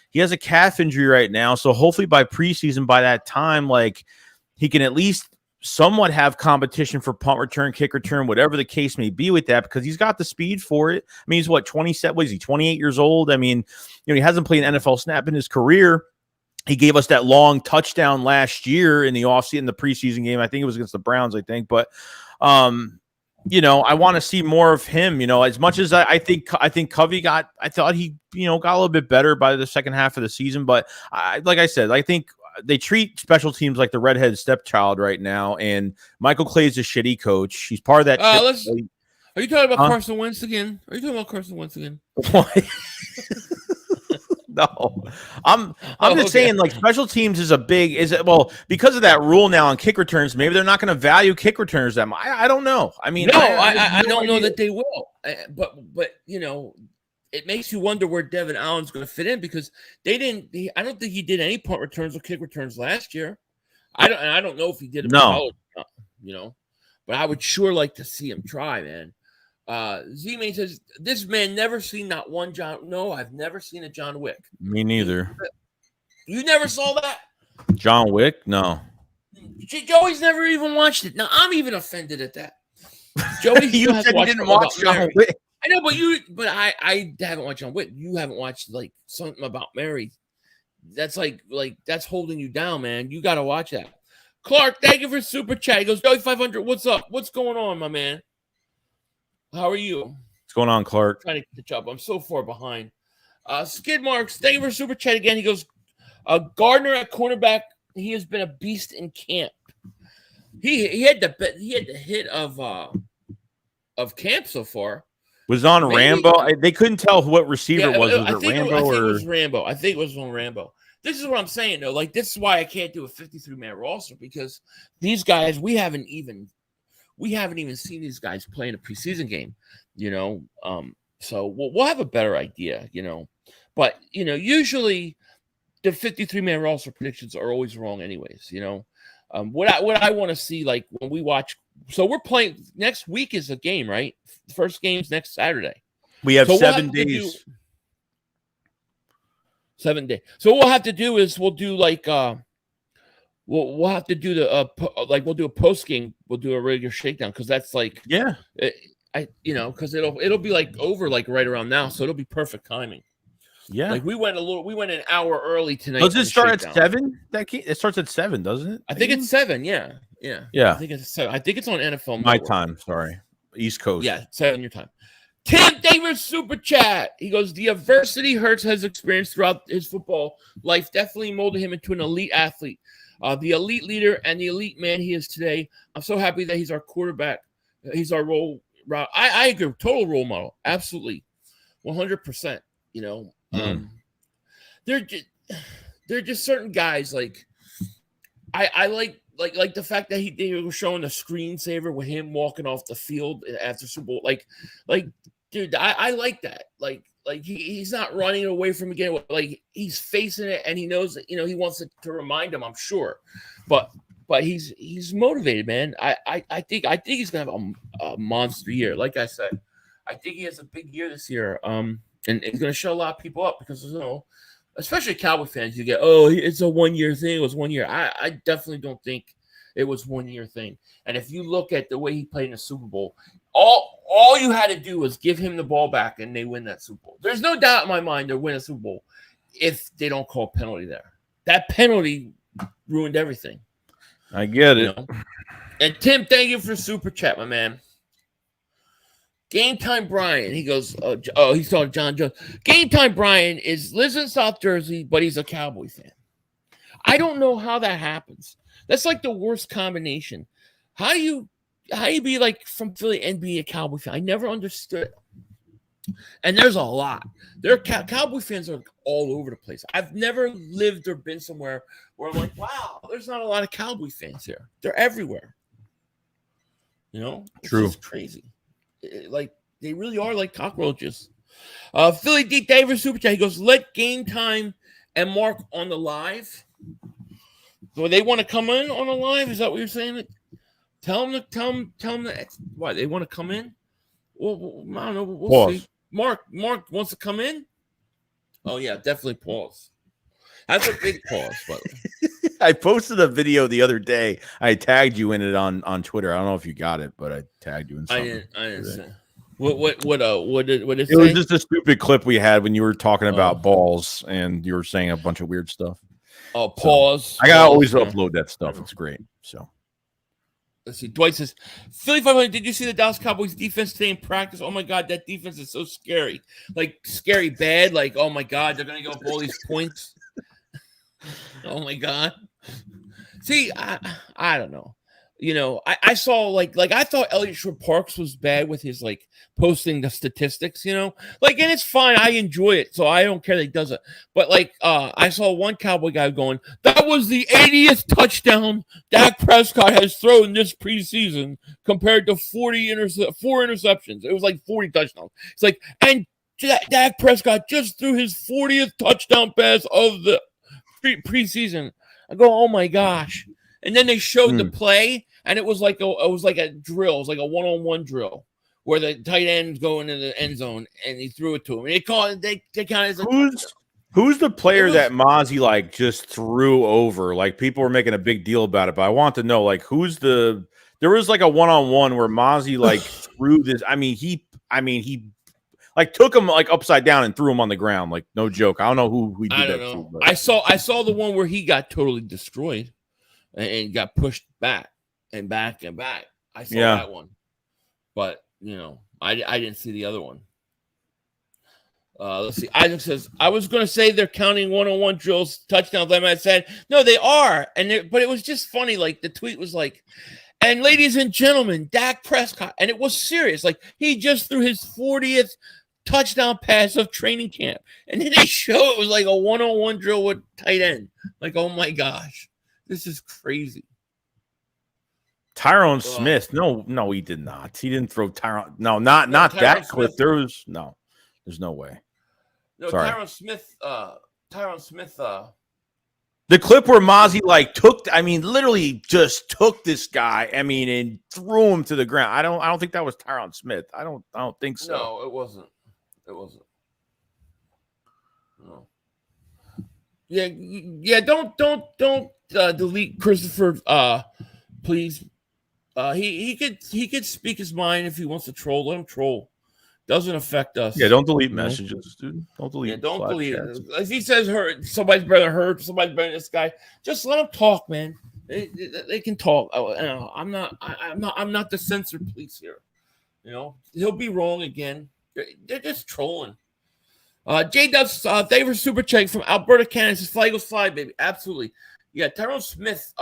He has a calf injury right now, so hopefully by preseason, by that time, like he can at least somewhat have competition for punt return, kick return, whatever the case may be with that, because he's got the speed for it. I mean, he's 27? What is he, 28 years old? I mean, he hasn't played an NFL snap in his career. He gave us that long touchdown last year in the offseason, in the preseason game. I think it was against the Browns, but I want to see more of him, as much as I think Covey I thought he, got a little bit better by the second half of the season. But like I said, I think they treat special teams like the redheaded stepchild right now. And Michael Clay's a shitty coach. He's part of that. Are you talking about Carson Wentz again? What? No, I'm just saying, like, special teams is because of that rule now on kick returns. Maybe they're not going to value kick returns that much. I don't know. I mean, I don't know that they will. But it makes you wonder where Devin Allen's going to fit in, because I don't think he did any punt returns or kick returns last year. I don't know if he did it. No, but I would sure like to see him try, man. Z-Man says, this man never seen not one John. No, I've never seen a John Wick. Me neither. You never saw that? John Wick? No. Joey's never even watched it. Now, I'm even offended at that. Joey, you said you didn't watch John Wick. I know, but I haven't watched John Wick. You haven't watched like something about Mary. That's like that's holding you down, man. You got to watch that. Clark, thank you for super chat. He goes, Joey 500. What's up? What's going on, my man? How are you? What's going on, Clark? I'm trying to catch up. I'm so far behind. Skid Marks, thank you for super chat again. He goes, Gardner at cornerback. He has been a beast in camp. He had the hit of camp so far. Was it on Rambo? They couldn't tell what receiver it was. Was it Rambo? I think it was Rambo. I think it was on Rambo. This is what I'm saying, though. Like, this is why I can't do a 53-man roster, because these guys, we haven't even seen these guys play in a preseason game, so we'll have a better idea, but usually the 53-man roster predictions are always wrong anyways. What I want to see, like, when we watch, so we're playing next week is a game, right? The first game's next Saturday. We have 7 days. 7 days. So what we'll have to do is we'll do like we'll have to do the we'll do a post game. We'll do a regular shakedown, because that's like because it'll be like over like right around now, so it'll be perfect timing. Yeah, like we went an hour early tonight. Does it start at 7? It starts at 7, doesn't it? I think it's 7. Yeah. I think it's 7. I think it's on NFL. My time, sorry, East Coast. Yeah, 7 your time. Tim Davis super chat. He goes, the adversity Hurts has experienced throughout his football life definitely molded him into an elite athlete, the elite leader and the elite man he is today. I'm so happy that he's our quarterback. He's our role. I agree. Total role model. Absolutely. 100%. You know, they're just certain guys. Like I like the fact that they were showing a screensaver with him walking off the field after Super Bowl. Like, dude, I like that. Like he's not running away from again. Like he's facing it and he knows that, you know, he wants it to remind him, I'm sure. But he's motivated, man. I think he's gonna have a monster year. Like I said, I think he has a big year this year. And it's gonna show a lot of people up because, you know, especially Cowboy fans, you get, oh, it's a 1 year thing. It was 1 year. I definitely don't think it was 1 year thing. And if you look at the way he played in the Super Bowl, all you had to do was give him the ball back and they win that Super Bowl. There's no doubt in my mind they'll win a Super Bowl if they don't call a penalty there. That penalty ruined everything. I get it. You know? And Tim, thank you for super chat, my man. Game Time Brian, he goes, he's talking John Jones. Game Time Brian lives in South Jersey, but he's a Cowboy fan. I don't know how that happens. That's like the worst combination. How do you be like from Philly and be a Cowboy fan? I never understood. And there's a lot. Cowboy fans are all over the place. I've never lived or been somewhere where I'm like, wow, there's not a lot of Cowboy fans here. They're everywhere. You know? True. It's crazy. Like they really are like cockroaches. Philly D. Davis super chat. He goes, let Game Time and Mark on the live. So they want to come in on the live? Is that what you're saying? Tell them that. Why they want to come in? Well, I don't know. We'll see. Mark wants to come in. Oh yeah, definitely pause. That's a big pause, but I posted a video the other day. I tagged you in it on Twitter. I don't know if you got it, but I tagged you in something. I didn't see. What did it say? It was just a stupid clip we had when you were talking about balls and you were saying a bunch of weird stuff. Oh, pause. So, I gotta always upload that stuff. It's great. So let's see. Dwight says, Philly 500, did you see the Dallas Cowboys defense today in practice? Oh my God, that defense is so scary. Like scary bad. Like, oh my God, they're gonna go up all these points. Oh my God. See, I don't know. You know, I saw like I thought Elliott Shore-Parks was bad with his like posting the statistics, you know, like, and it's fine. I enjoy it, so I don't care that he does it. But like, I saw one Cowboy guy going, that was the 80th touchdown Dak Prescott has thrown this preseason compared to 4 interceptions. It was like 40 touchdowns. It's like, and Dak Prescott just threw his 40th touchdown pass of the preseason. I go, oh my gosh. And then they showed the play, and it was like a drill. It was like a one-on-one drill where the tight ends go into the end zone, and he threw it to him. And they counted as who's the player that Mozzie like just threw over? Like people were making a big deal about it, but I want to know like there was like a one-on-one where Mozzie like threw this. He like took him like upside down and threw him on the ground. Like no joke. I don't know who he did I don't that know. to. I saw the one where he got totally destroyed and got pushed back and back and back. I saw that one, but you know, I didn't see the other one. Let's see. Isaac says, I was going to say they're counting one-on-one drills, touchdowns. I said, no, they are. But it was just funny. Like the tweet was like, and ladies and gentlemen, Dak Prescott. And it was serious. Like he just threw his 40th touchdown pass of training camp. And then they show it was like a one-on-one drill with tight end. Like, oh my gosh. This is crazy. Tyron Smith. No, he did not. He didn't throw Tyron. No, not that clip. There's no way. No, sorry. Tyron Smith. The clip where Mozzie like literally just took this guy. And threw him to the ground. I don't think that was Tyron Smith. I don't think so. No, it wasn't. No. Yeah. Don't delete Christopher. Please. He could speak his mind if he wants to troll. Let him troll. Doesn't affect us. Yeah, don't delete messages, dude. Don't delete. Yeah, don't delete it. If he says somebody's better hurt, somebody's better than this guy, just let him talk, man. They can talk. I'm not the censor police here. You know, he'll be wrong again. They're just trolling. J Dubs, thank you for super check from Alberta, Canada. Says fly Eagles fly, baby. Absolutely. Yeah, Tyrone Smith,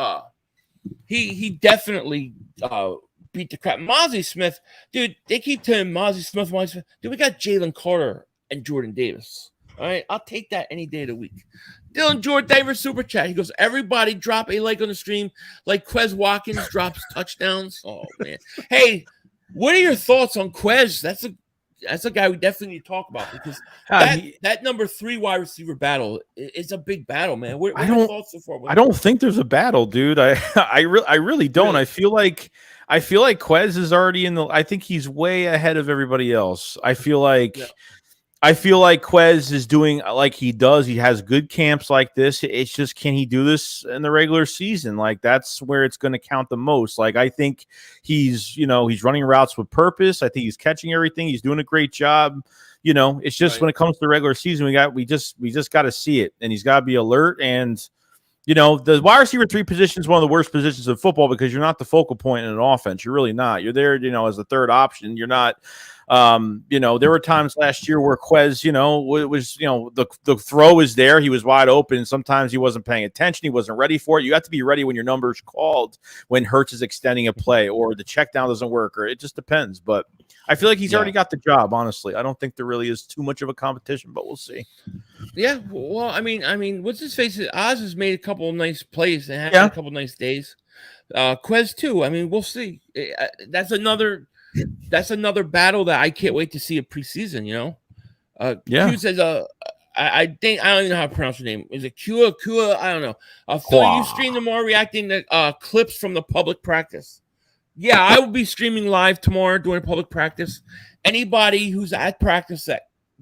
he definitely beat the crap. Mozzie Smith, dude, they keep telling Mozzie Smith. Dude, we got Jalen Carter and Jordan Davis. All right, I'll take that any day of the week. Dylan Jordan, thank you for super chat. He goes, everybody drop a like on the stream like Quez Watkins drops touchdowns. Oh, man. Hey, what are your thoughts on Quez? That's a guy we definitely need to talk about because that number 3 wide receiver battle is a big battle, man. What are your thoughts so far? I don't think there's a battle, dude. I really don't. Really? I feel like Quez is already in the. I think he's way ahead of everybody else. I feel like Quez is doing like he does. He has good camps like this. It's just, can he do this in the regular season? Like, that's where it's going to count the most. Like, I think he's running routes with purpose. I think he's catching everything. He's doing a great job. It's just when it comes to the regular season, we just got to see it, and he's got to be alert. And the wide receiver 3 position is one of the worst positions in football because you're not the focal point in an offense. You're really not. You're there, as the third option. You're not. There were times last year where Quez, the throw is there. He was wide open. Sometimes he wasn't paying attention. He wasn't ready for it. You have to be ready when your number is called, when Hurts is extending a play or the check down doesn't work, or it just depends. But I feel like he's already got the job, honestly. I don't think there really is too much of a competition, but we'll see. Yeah. Well, I mean, what's his face? Oz has made a couple of nice plays and had a couple of nice days. Quez too. I mean, we'll see. That's another battle that I can't wait to see in preseason, Q says, I think, I don't even know how to pronounce your name. Is it Kua? I don't know. Phil, you stream tomorrow reacting to clips from the public practice. Yeah, I will be streaming live tomorrow during public practice. Anybody who's at practice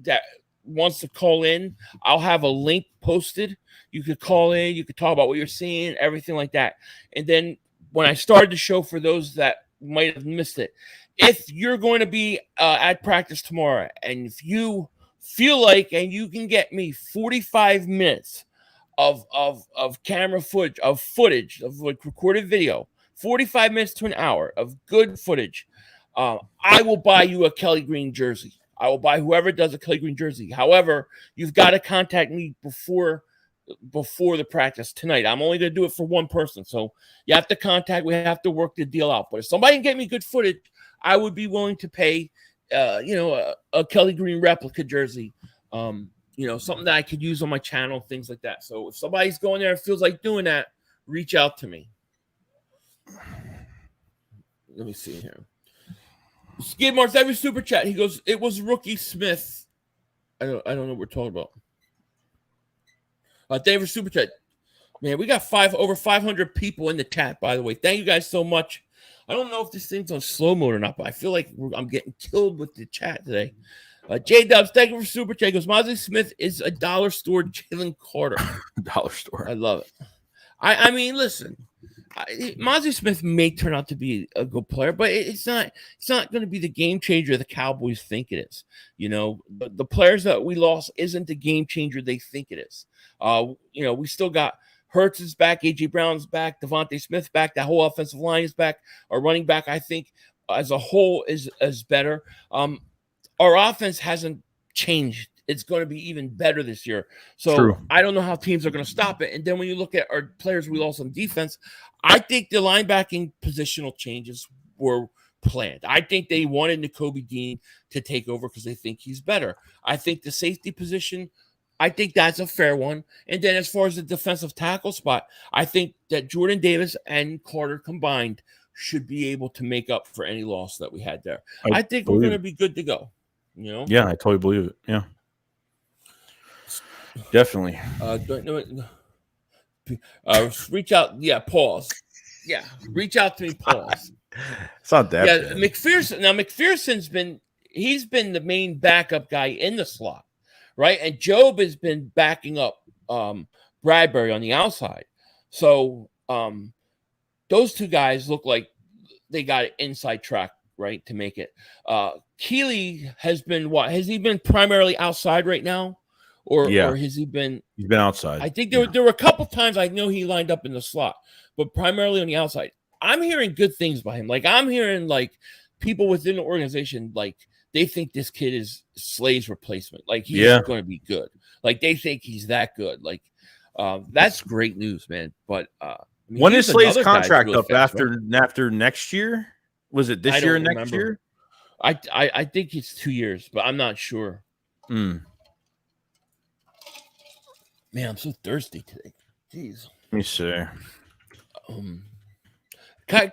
that wants to call in, I'll have a link posted. You could call in, you could talk about what you're seeing, everything like that. And then when I started the show, for those that might have missed it, if you're going to be at practice tomorrow, and if you feel like, and you can get me 45 minutes of camera footage, of like recorded video, 45 minutes to an hour of good footage, I will buy you a Kelly Green jersey. I will buy whoever does a Kelly Green jersey. However, you've got to contact me before the practice tonight. I'm only going to do it for one person. So you have to contact, we have to work the deal out. But if somebody can get me good footage, I would be willing to pay, a Kelly Green replica jersey, something that I could use on my channel, things like that. So if somebody's going there and feels like doing that, reach out to me. Let me see here. Skidmark, every super chat. He goes, it was Rookie Smith. I don't know what we're talking about. David super chat. Man, we got over 500 people in the chat, by the way. Thank you guys so much. I don't know if this thing's on slow mode or not, but I feel like I'm getting killed with the chat today. J Dubs, thank you for super chat. He goes, Mozzie Smith is a dollar store Jalen Carter. Dollar store. I love it. I mean, listen, Mozzie Smith may turn out to be a good player, but it's not going to be the game changer the Cowboys think it is. The players that we lost isn't the game changer they think it is. We still got Hurts is back, A.J. Brown's back, Devontae Smith back, that whole offensive line is back. Our running back, I think, as a whole is better. Our offense hasn't changed. It's going to be even better this year. So True. I don't know how teams are going to stop it. And then when you look at our players we lost on defense, I think the linebacking positional changes were planned. I think they wanted Nakobe Dean to take over because they think he's better. I think the safety position, I think that's a fair one. And then as far as the defensive tackle spot, I think that Jordan Davis and Carter combined should be able to make up for any loss that we had there. I think we're going to be good to go. Yeah, I totally believe it. Yeah. Definitely. Reach out. Yeah, pause. Yeah, reach out to me. Pause. It's not that. Yeah, bad. McPherson's been the main backup guy in the slot, right? And Job has been backing up Bradbury on the outside. So those two guys look like they got an inside track, right, to make it. Keely has been what? Has he been primarily outside right now? Or has he been? He's been outside. I think there were a couple times I know he lined up in the slot, but primarily on the outside. I'm hearing good things by him. Like I'm hearing like people within the organization like they think this kid is Slay's replacement. Like he's going to be good. Like they think he's that good. Like that's great news, man. But I mean, when is Slay's contract really up fast, right? after next year? Was it this year or next year? I think it's 2 years, but I'm not sure. Man, I'm so thirsty today. Jeez. Let me see.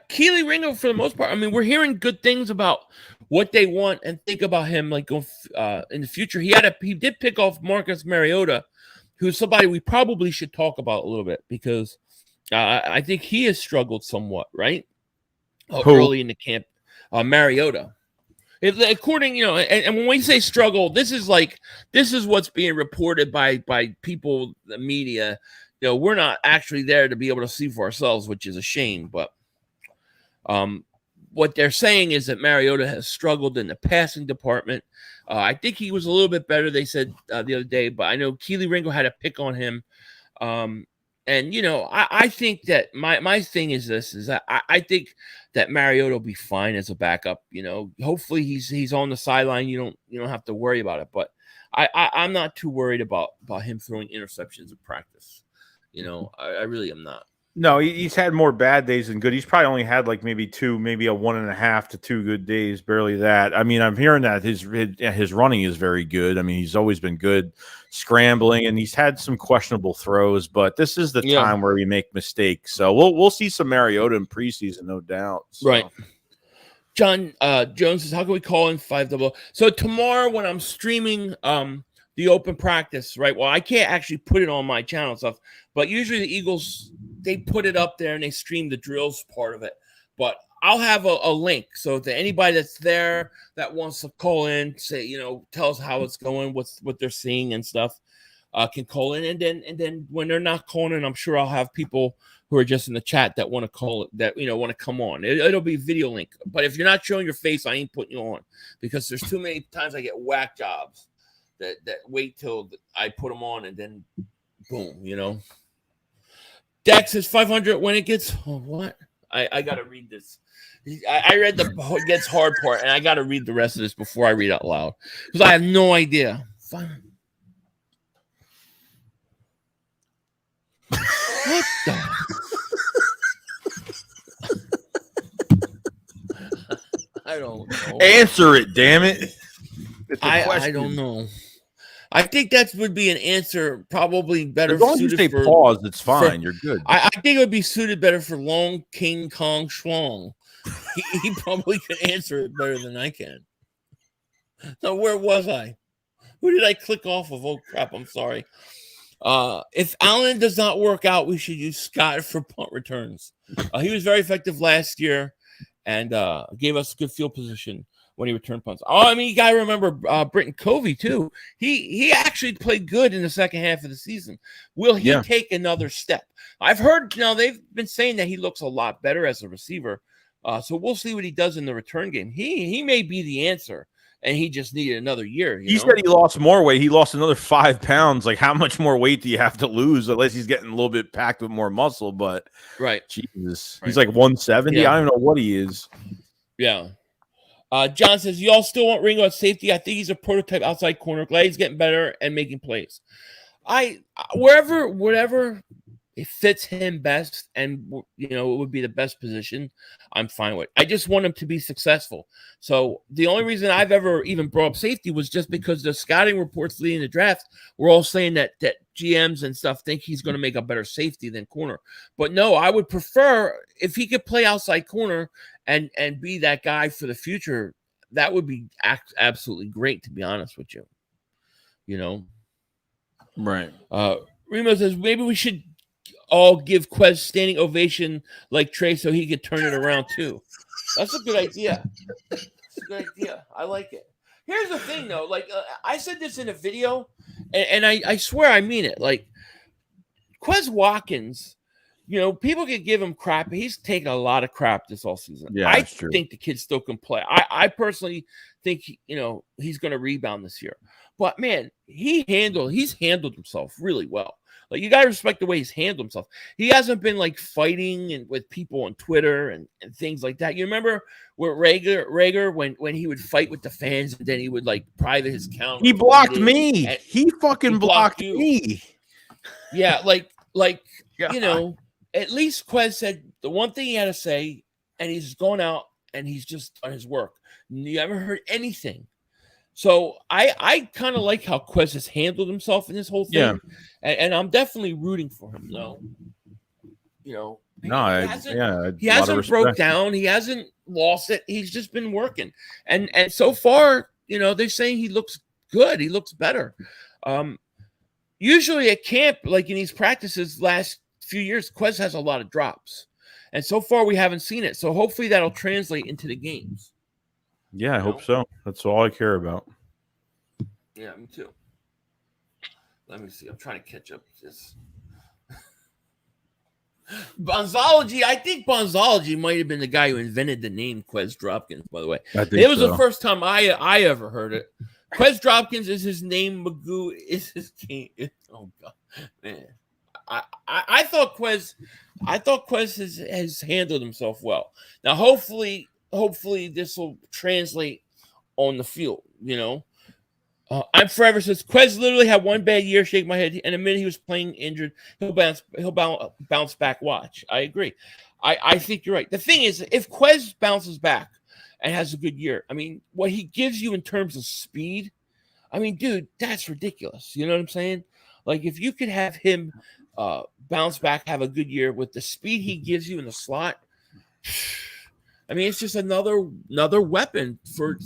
Keely Ringo, for the most part, I mean, we're hearing good things about what they want and think about him, like going in the future. He did pick off Marcus Mariota, who's somebody we probably should talk about a little bit because I think he has struggled somewhat, right? Early in the camp, Mariota. According, and when we say struggle, this is what's being reported by people, the media. We're not actually there to be able to see for ourselves, which is a shame. But what they're saying is that Mariota has struggled in the passing department. I think he was a little bit better, they said the other day, but I know Keely Ringo had a pick on him. And I think that my thing is this: is that I think that Mariota will be fine as a backup. Hopefully he's on the sideline. You don't have to worry about it. But I'm not too worried about him throwing interceptions in practice. I really am not. No, he's had more bad days than good. He's probably only had like maybe a 1.5 to 2 good days, barely that. I mean, I'm hearing that his running is very good. I mean, he's always been good scrambling, and he's had some questionable throws, but this is the time where we make mistakes. So we'll see some Mariota in preseason, no doubt. So. Right. John Jones says, how can we call in 5-0? So tomorrow when I'm streaming the open practice, right? Well, I can't actually put it on my channel and stuff, but usually the Eagles, they put it up there and they stream the drills part of it. But I'll have a link. So to anybody that's there that wants to call in, say, tell us how it's going, what they're seeing and stuff, can call in. And then when they're not calling in, I'm sure I'll have people who are just in the chat that want to call it, that, want to come on. It'll be video link. But if you're not showing your face, I ain't putting you on because there's too many times I get whack jobs that wait till I put them on and then boom, Dex is 500 when it gets what? I gotta read this. I read the it gets hard part, and I gotta read the rest of this before I read out loud because I have no idea. What the? I don't know. Answer it, damn it. I don't know. I think that would be an answer probably better. As long as you stay paused, it's fine. You're good. I think it would be suited better for Long King Kong Schlong. He probably could answer it better than I can. So where was I? Who did I click off of? Oh, crap. I'm sorry. If Allen does not work out, we should use Scott for punt returns. He was very effective last year and gave us a good field position when he returned punts. Oh, I mean, you got to remember Britton Covey, too. He actually played good in the second half of the season. Will he take another step? I've heard, they've been saying that he looks a lot better as a receiver. So we'll see what he does in the return game. He may be the answer, and he just needed another year. He said he lost more weight. He lost another 5 pounds. Like, how much more weight do you have to lose unless he's getting a little bit packed with more muscle? But, right. Jesus. Right. He's like 170. Yeah. I don't even know what he is. Yeah. John says, you all still want Ringo at safety? I think he's a prototype outside corner. Glad he's getting better and making plays. Whatever it fits him best and, it would be the best position, I'm fine with. I just want him to be successful. So the only reason I've ever even brought up safety was just because the scouting reports leading the draft were all saying that GMs and stuff think he's going to make a better safety than corner. But no, I would prefer if he could play outside corner and be that guy for the future. That would be absolutely great, to be honest with you. Right. Remo says maybe we should all give Quez standing ovation like Trey so he could turn it around too. That's a good idea. That's a good idea. I like it. Here's the thing, though. Like I said this in a video, and I swear I mean it. Like Quez Watkins, people can give him crap. He's taken a lot of crap this all season. Yeah, I true. think the kid still can play. I personally think he's going to rebound this year. But man, he's handled himself really well. Like, you gotta respect the way he's handled himself. He hasn't been like fighting and with people on Twitter and things like that. You remember with Rager when he would fight with the fans and then he would like private his account. He blocked me. He fucking blocked me. Yeah, like you know, at least Quez said the one thing he had to say, and he's gone out and he's just done his work. You haven't heard anything. So I kind of like how Quez has handled himself in this whole thing, and I'm definitely rooting for him. Though, you know, he hasn't broke down, he hasn't lost it. He's just been working, and so far, you know, they're saying he looks good. He looks better. Usually at camp, like in these practices last few years, Quez has a lot of drops, and so far we haven't seen it. So hopefully that'll translate into the games. Yeah, I hope so. That's all I care about. Yeah, me too. Let me see. I'm trying to catch up with this. Bonzology. I think Bonzology might have been the guy who invented the name Quez Dropkins, by the way. It was the first time I ever heard it. Quez Dropkins is his name. Magoo is his game. Oh, God. Man. I thought Quez has handled himself well. Now, hopefully this will translate on the field, you know. I'm forever says Quez literally had one bad year. Shake my head. And admit he was playing injured. He'll bounce back. Watch. I agree. I think you're right. The thing is, if Quez bounces back and has a good year, I mean, what he gives you in terms of speed, I mean, dude, that's ridiculous. You know what I'm saying? Like, if you could have him bounce back, have a good year with the speed he gives you in the slot, I mean, it's just another weapon for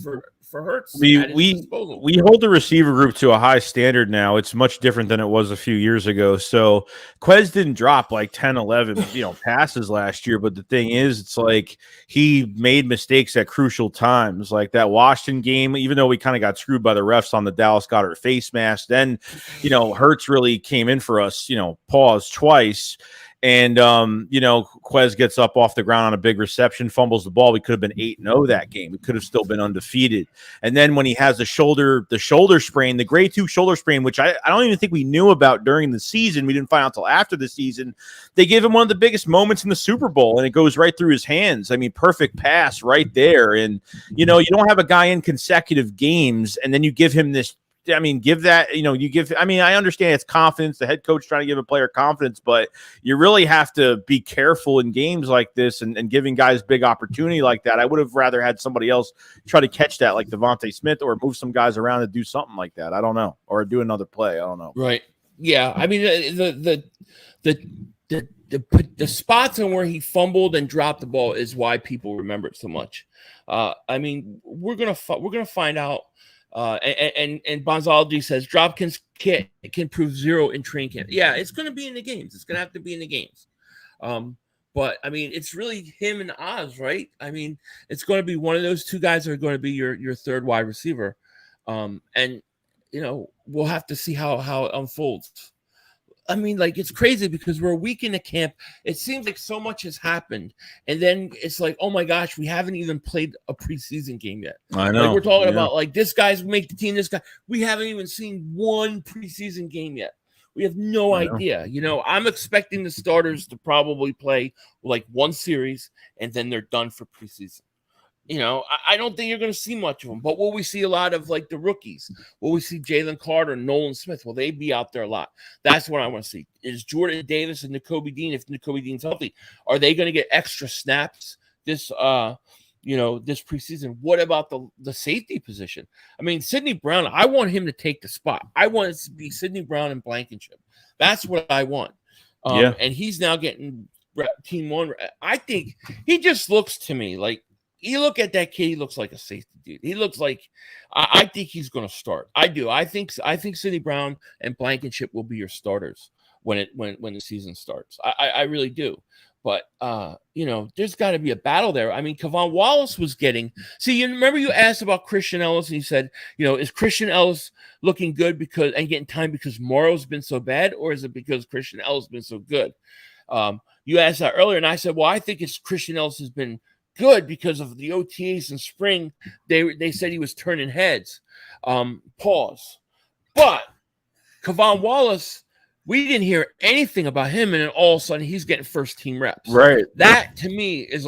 Hurts. We hold the receiver group to a high standard now. It's much different than it was a few years ago. So Quez didn't drop like 10, 11, passes last year. But the thing is, it's like he made mistakes at crucial times, like that Washington game. Even though we kind of got screwed by the refs on the Dallas Goedert face mask, then Hurts really came in for us. Pause twice. And, Quez gets up off the ground on a big reception, fumbles the ball. We could have been 8-0 that game. We could have still been undefeated. And then when he has the shoulder sprain, the grade 2 shoulder sprain, which I don't even think we knew about during the season. We didn't find out until after the season. They gave him one of the biggest moments in the Super Bowl, and it goes right through his hands. I mean, perfect pass right there. And, you don't have a guy in consecutive games, and then you give him this. I mean, I understand it's confidence, the head coach trying to give a player confidence, but you really have to be careful in games like this and giving guys big opportunity like that. I would have rather had somebody else try to catch that, like Devontae Smith, or move some guys around to do something like that. I don't know. Or do another play. I don't know. Right. Yeah. I mean, the spots on where he fumbled and dropped the ball is why people remember it so much. I mean, we're gonna find out. And Bonzology says Dropkins can prove 0 in training camp. Yeah, it's going to be in the games. It's going to have to be in the games. But I mean, it's really him and Oz, right? I mean, it's going to be one of those two guys that are going to be your third wide receiver. And we'll have to see how it unfolds. I mean, like, it's crazy because we're a week into camp. It seems like so much has happened. And then it's like, oh my gosh, we haven't even played a preseason game yet. I know. Like, we're talking about, like, this guy's make the team, this guy. We haven't even seen one preseason game yet. We have no idea. I'm expecting the starters to probably play like one series and then they're done for preseason. I don't think you're going to see much of them, but will we see a lot of like the rookies? Will we see Jalen Carter, Nolan Smith? Will they be out there a lot? That's what I want to see. Is Jordan Davis and Nakobe Dean, if Nakobe Dean's healthy, are they going to get extra snaps this preseason? What about the safety position? I mean, Sidney Brown, I want him to take the spot. I want it to be Sidney Brown and Blankenship. That's what I want. And he's now getting team one. I think he just looks to me like, you look at that kid, he looks like a safety dude. He looks like I think he's going to start. I do. I think Sidney Brown and Blankenship will be your starters when the season starts. I really do. But there's got to be a battle there. I mean, Kevon Wallace was getting. See, you remember you asked about Christian Ellis, and you said, is Christian Ellis looking good and getting time because Morrow's been so bad, or is it because Christian Ellis has been so good? You asked that earlier, and I said, well, I think it's Christian Ellis has been good because of the OTAs in spring. They said he was turning heads. Pause. But Kevon Wallace, we didn't hear anything about him, and then all of a sudden he's getting first team reps. Right. That to me is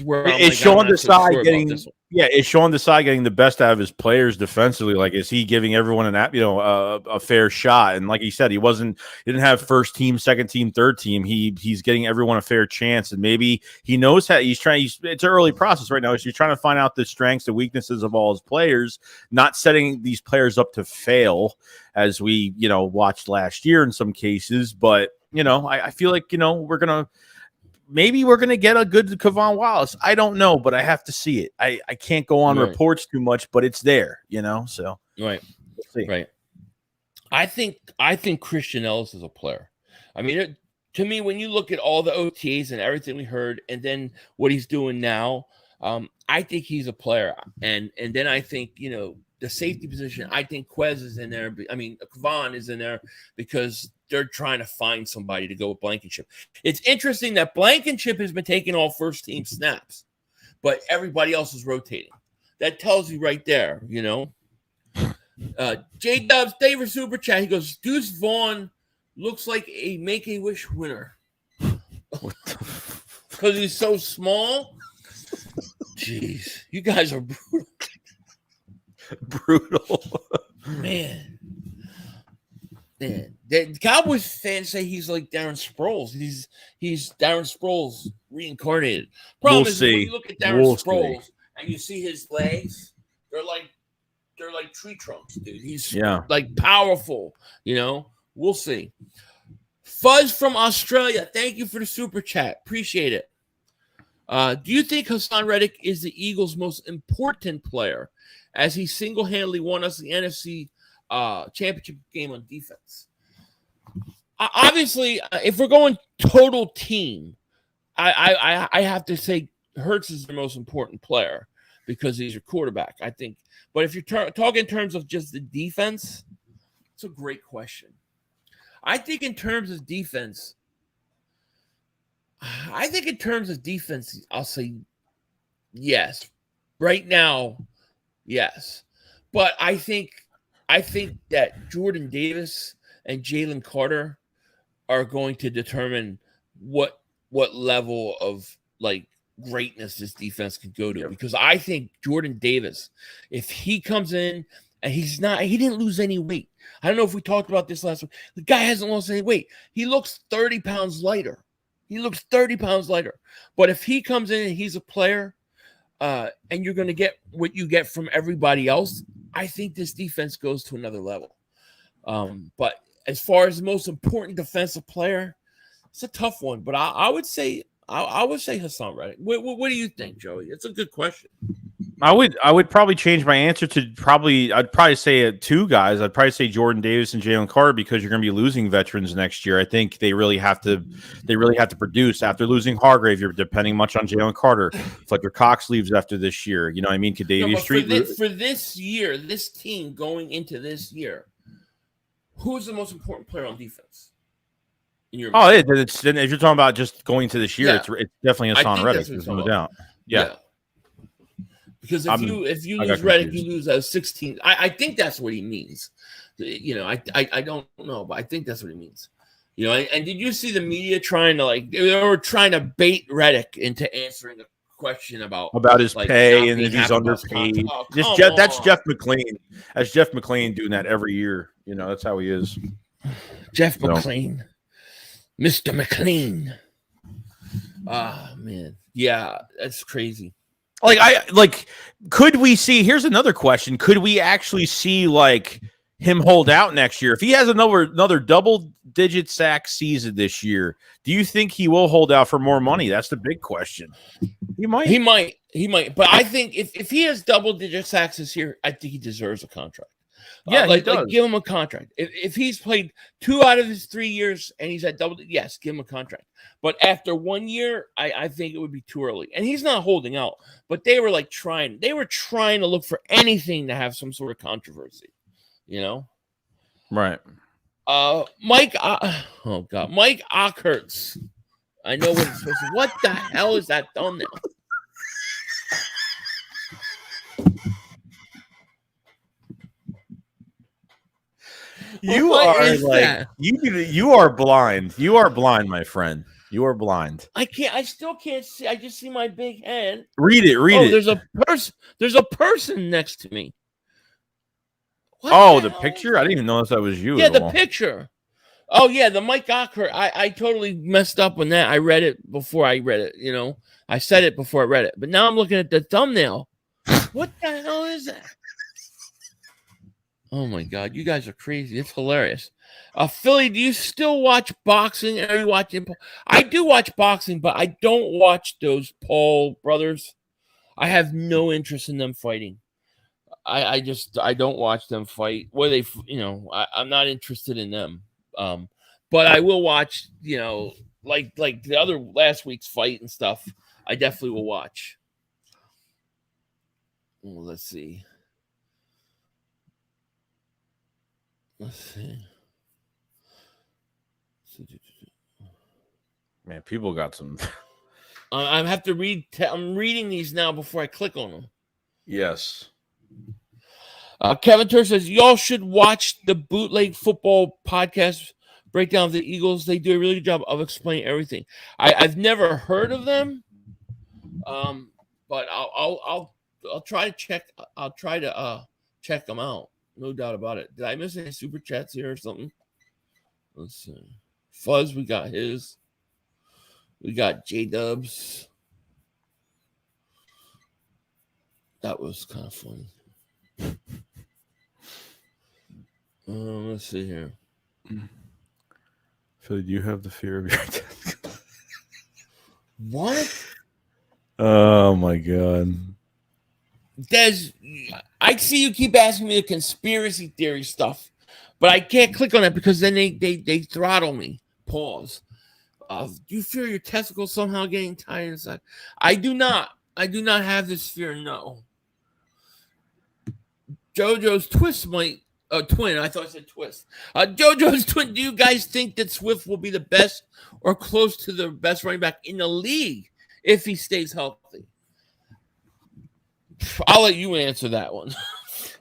where I'm it's Sean Desai getting. Yeah, is Sean Desai getting the best out of his players defensively? Like, is he giving everyone a fair shot? And like he said, he didn't have first team, second team, third team. He's getting everyone a fair chance, and maybe he knows how he's trying. It's an early process right now. So he's trying to find out the strengths, the weaknesses of all his players, not setting these players up to fail, as we watched last year in some cases. But I feel like maybe we're gonna get a good Kevon Wallace. I don't know, but I have to see it. I can't go on reports too much, but it's there, So right, we'll see. Right. I think Christian Ellis is a player. I mean, to me, when you look at all the OTAs and everything we heard, and then what he's doing now, I think he's a player. And then I think the safety position. I think Quez is in there. I mean, Kevon is in there because they're trying to find somebody to go with Blankenship. It's interesting that Blankenship has been taking all first team snaps, but everybody else is rotating. That tells you right there, J Dubs, David Super Chat. He goes, Deuce Vaughn looks like a Make-A-Wish winner because he's so small. Jeez, you guys are brutal. Man. The Cowboys fans say he's like Darren Sproles. He's Darren Sproles reincarnated. Problem is when you look at Darren Sproles and you see his legs, they're like tree trunks, dude. He's like powerful, We'll see. Fuzz from Australia, thank you for the super chat. Appreciate it. Do you think Hassan Reddick is the Eagles' most important player, as he single-handedly won us the NFC championship game on defense? Obviously, if we're going total team, I have to say Hurts is the most important player because he's your quarterback, I think. But if you're talking in terms of just the defense, it's a great question. I think in terms of defense, I'll say yes. Right now, yes. But I think that Jordan Davis and Jalen Carter are going to determine what level of like greatness this defense can go to. Yep. Because I think Jordan Davis, if he comes in and he didn't lose any weight. I don't know if we talked about this last week. The guy hasn't lost any weight. He looks 30 pounds lighter. But if he comes in and he's a player, and you're going to get what you get from everybody else, I think this defense goes to another level. But as far as the most important defensive player, it's a tough one. But I would say Hassan Reddick. What do you think, Joey? It's a good question. I would probably change my answer to I'd probably say two guys. I'd probably say Jordan Davis and Jalen Carter, because you're going to be losing veterans next year. I think they really have to produce after losing Hargrave. You're depending much on Jalen Carter. Fletcher Cox leaves after this year. You know what I mean? Kadavius Street for this year, this team going into this year, who's the most important player on defense? If you're talking about just going to this year, it's definitely Hassan Reddick. There's no doubt. Yeah. Because if you lose Reddick, you lose 16. I think that's what he means. I don't know, but I think that's what he means. And did you see the media trying to bait Reddick into answering a question about his pay and if he's underpaid? That's Jeff McLean. That's Jeff McLean doing that every year. That's how he is. Jeff McLean, Mr. McLean. Ah, man, yeah, that's crazy. Could we see? Here's another question: could we actually see him hold out next year if he has another double-digit sack season this year? Do you think he will hold out for more money? That's the big question. He might. But I think if he has double-digit sacks this year, I think he deserves a contract. Yeah, he does. Give him a contract. If he's played 2 out of his 3 years and he's at double, yes, give him a contract. But after 1 year, I think it would be too early. And he's not holding out. But they were trying to look for anything to have some sort of controversy. Right. Mike Ockhurts. I know what it's supposed to. What the hell is that thumbnail? You What are is like that? you are blind. You are blind, my friend. You are blind. I can't. I still can't see. I just see my big head. Read it. Read Oh, it. there's a person. There's a person next to me. What Oh, the hell is picture? I that? didn't even notice that was you Yeah, at the all. picture. Oh yeah, the Mike Ocker. I totally messed up on that. I read it before I read it. I said it before I read it. But now I'm looking at the thumbnail. What the hell is that? Oh my God, you guys are crazy. It's hilarious. Philly, do you still watch boxing? Are you watching? I do watch boxing, but I don't watch those Paul brothers. I have no interest in them fighting. I don't watch them fight. Where they, I'm not interested in them. But I will watch, like the other last week's fight and stuff. I definitely will watch. Well, let's see. Man, people got some. I have to read. I'm reading these now before I click on them. Yes. Kevin Tur says y'all should watch the Bootleg Football podcast breakdown of the Eagles. They do a really good job of explaining everything. I've never heard of them, but I'll try to check. I'll try to check them out. No doubt about it. Did I miss any super chats here or something? Let's see. Fuzz, we got his. We got J-Dubs. That was kind of funny. Let's see here. Philly, do you have the fear of your death? What? Oh my God. Des, I see you keep asking me the conspiracy theory stuff, but I can't click on it because then they throttle me. Pause. Do you fear your testicles somehow getting tied inside? I do not. I do not have this fear. No. JoJo's twist might twin. I thought I said twist. JoJo's twin. Do you guys think that Swift will be the best or close to the best running back in the league if he stays healthy? I'll let you answer that one.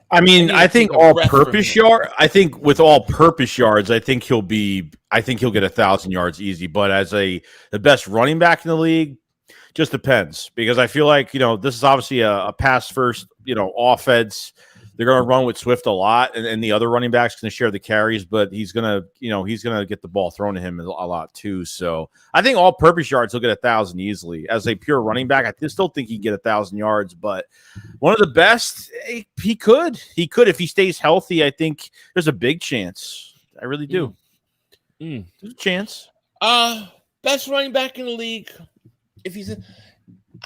I mean, I think all-purpose yard. I think with all-purpose yards, I think he'll get 1,000 yards easy. But as the best running back in the league, just depends because I feel like this is obviously a pass first offense. They're going to run with Swift a lot, and the other running backs going to share the carries, but he's going to get the ball thrown to him a lot too. So I think all-purpose yards he'll get 1,000 easily. As a pure running back, I still think he'd get 1,000 yards, but one of the best he could if he stays healthy. I think there's a big chance. I really do. There's a chance. Best running back in the league. If he's,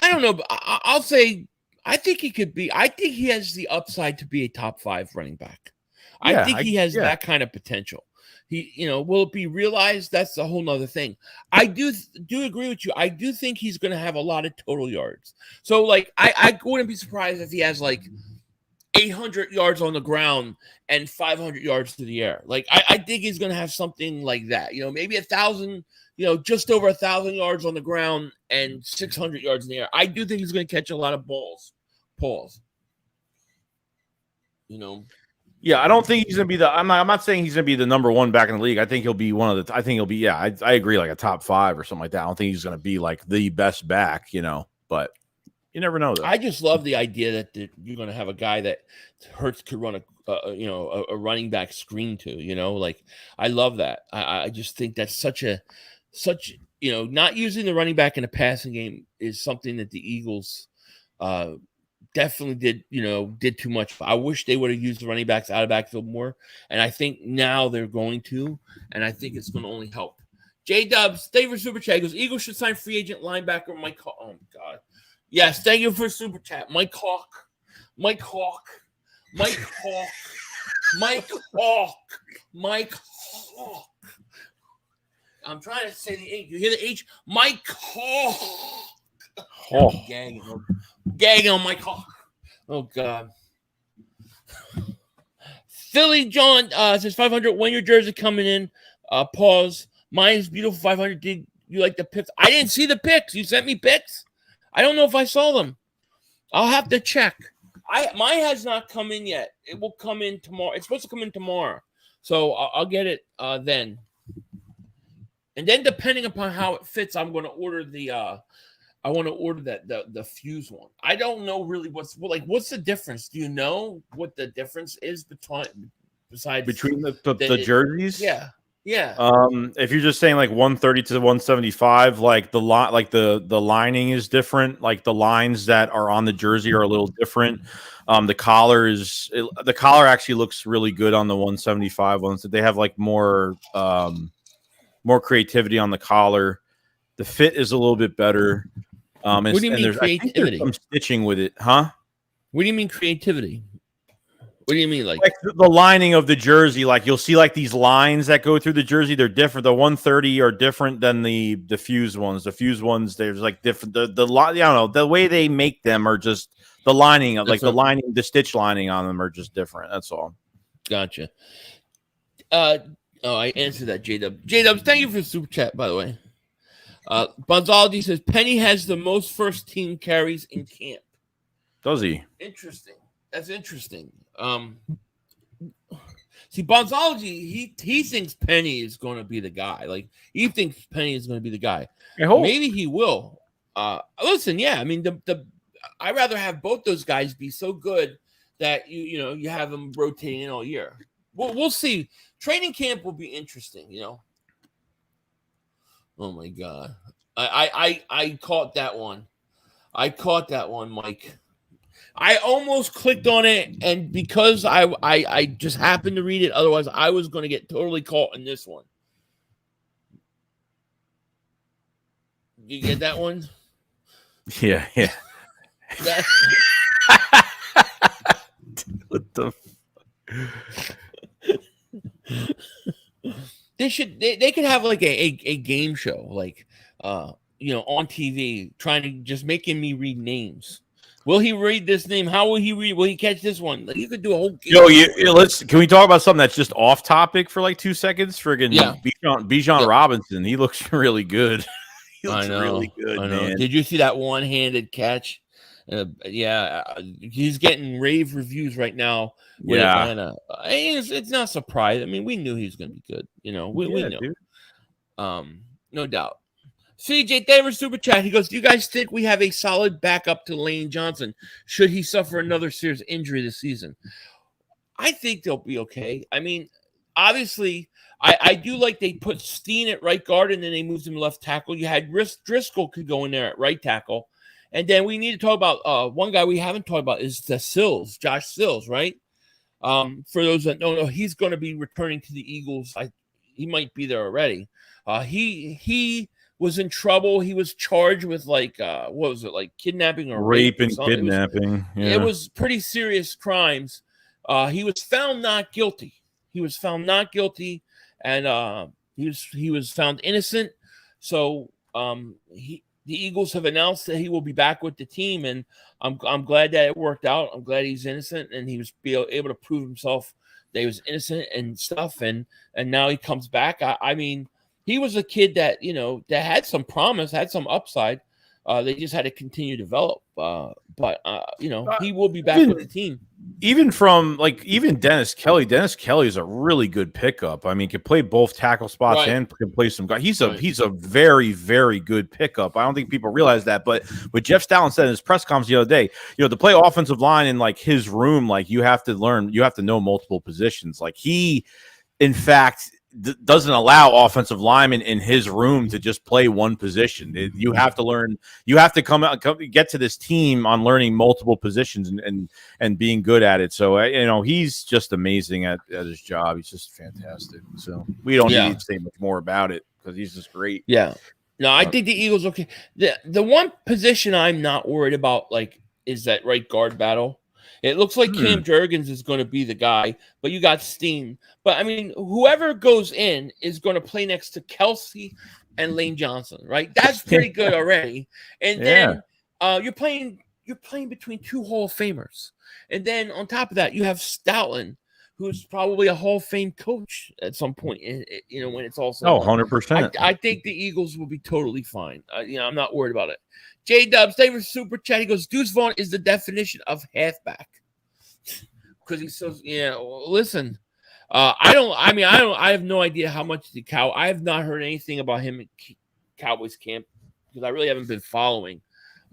I don't know, but I'll say. I think he could be. I think he has the upside to be a top 5 running back. I think he has that kind of potential. Will it be realized? That's a whole nother thing. I do agree with you. I do think he's going to have a lot of total yards. So, like, I wouldn't be surprised if he has like 800 yards on the ground and 500 yards to the air. Like, I think he's going to have something like that. Maybe 1,000. Just over 1,000 yards on the ground and 600 yards in the air. I do think he's going to catch a lot of balls. Pause. Yeah, I don't think he's going to be I'm not saying he's going to be the number 1 back in the league. I think he'll be one of the. I think he'll be. Yeah, I agree, like a top 5 or something like that. I don't think he's going to be like the best back. But you never know. Though. I just love the idea that you're going to have a guy that Hurts could run a running back screen to. Like I love that. I just think that's such not using the running back in a passing game is something that the Eagles definitely did too much. I wish they would have used the running backs out of backfield more, and I think now they're going to, and I think it's going to only help. J-Dubs, thank you for super chat. He goes, Eagles should sign free agent linebacker Mike Hawk. Oh my God. Yes, thank you for super chat. Mike Hawk. I'm trying to say the H. You hear the H? Mike Hawk. Oh. Gagging on Mike Hawk. Oh, God. Philly John says 500. When your jersey coming in? Pause. Mine's beautiful 500. Did you like the pics? I didn't see the pics. You sent me pics? I don't know if I saw them. I'll have to check. Mine has not come in yet. It will come in tomorrow. It's supposed to come in tomorrow. So I'll get it then. And then depending upon how it fits, I'm going to order the the fuse one. I don't know really what's the difference. Do you know what the difference is between the jerseys? Yeah. If you're just saying like 130 to 175, like the lining is different. Like the lines that are on the jersey are a little different. The collar actually looks really good on the 175 ones. They have like more creativity on the collar. The fit is a little bit better. What do you mean creativity? I think there's some stitching with it, huh? What do you mean creativity? What do you mean, like the lining of the jersey? Like you'll see like these lines that go through the jersey. They're different. The 130 are different than the fused ones. The fused ones, there's like different. I don't know. The way they make them are just the lining of the stitch lining on them are just different. That's all. Gotcha. I answered that, J-Dub. J-Dub, thank you for the super chat, by the way. Bonzology says Penny has the most first team carries in camp. Does he? Interesting. That's interesting. See, Bonzology, he thinks Penny is going to be the guy. Like, he thinks Penny is going to be the guy. Maybe he will. Listen, yeah, I mean, I'd rather have both those guys be so good that you have them rotating in all year. We'll see. Training camp will be interesting, Oh my God. I caught that one. Mike. I almost clicked on it, and because I just happened to read it, otherwise I was going to get totally caught in this one. You get that one? Yeah. What the? They could have like a game show, like on TV, trying to just making me read names. Will he read this name? How will he read? Will he catch this one? Like, you could do a whole game. Can we talk about something that's just off topic for like 2 seconds? Friggin' Bijan Robinson. He looks really good. He looks really good, man. Did you see that one-handed catch? He's getting rave reviews right now. With Atlanta. It's not surprising. I mean, we knew he was going to be good. We knew. Dude. No doubt. CJ Davis super chat. He goes, "Do you guys think we have a solid backup to Lane Johnson? Should he suffer another serious injury this season?" I think they'll be okay. I mean, obviously, I do like they put Steen at right guard and then they moved him to left tackle. You had Driscoll could go in there at right tackle, and then we need to talk about one guy we haven't talked about is Josh Sills, right? For those that don't know, he's going to be returning to the Eagles. He might be there already. He was in trouble. He was charged with what was it, like kidnapping or rape and kidnapping. It was pretty serious crimes. He was found not guilty. And he was found innocent. So the Eagles have announced that he will be back with the team, and I'm glad that it worked out. I'm glad he's innocent and he was able to prove himself that he was innocent and stuff. And now he comes back. I mean, he was a kid that that had some promise, had some upside. They just had to continue to develop. But he will be back with the team. Even Dennis Kelly. Dennis Kelly is a really good pickup. I mean, can play both tackle spots and can play some guy. He's a very, very good pickup. I don't think people realize that. But what Jeff Stoutland said in his press conference the other day, to play offensive line in like his room, like you have to know multiple positions. Like he, in fact, doesn't allow offensive linemen in his room to just play one position. You have to learn. You have to get to this team on learning multiple positions and being good at it. So he's just amazing at his job. He's just fantastic. So we don't need to say much more about it because he's just great. Yeah. No, I think the Eagles okay. The one position I'm not worried about is that right guard battle. It looks like Cam Jurgens is going to be the guy, but you got Steen. But, I mean, whoever goes in is going to play next to Kelsey and Lane Johnson, right? That's pretty good already. And then you're playing between two Hall of Famers. And then on top of that, you have Stoutland, who's probably a Hall of Fame coach at some point, when it's all said. 100%. I think the Eagles will be totally fine. I'm not worried about it. J-Dubs, thank you for super chat. He goes, Deuce Vaughn is the definition of halfback. Because he's so, listen, I have no idea how much I have not heard anything about him at Cowboys camp because I really haven't been following.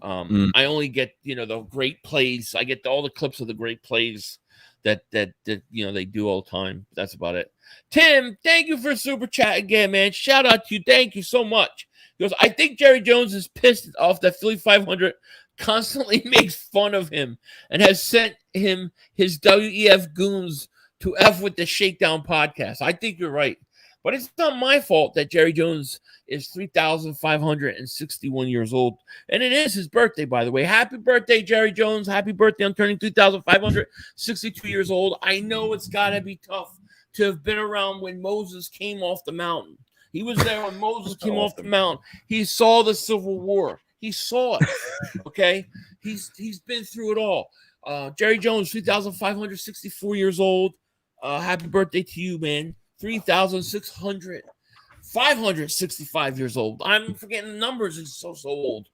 I only get, the great plays. I get all the clips of the great plays that they do all the time. That's about it. Tim, thank you for super chat again, man. Shout out to you. Thank you so much. He goes, I think Jerry Jones is pissed off that Philly 500 constantly makes fun of him and has sent him his WEF goons to F with the Shakedown podcast. I think you're right. But it's not my fault that Jerry Jones is 3,561 years old. And it is his birthday, by the way. Happy birthday, Jerry Jones. Happy birthday. I'm turning 3,562 years old. I know it's got to be tough to have been around when Moses came off the mountain. He was there when Moses came off the mountain. He saw the Civil War. He saw it. Okay? He's been through it all. Jerry Jones, 3,564 years old. Happy birthday to you, man. 565 years old. I'm forgetting the numbers. He's so old.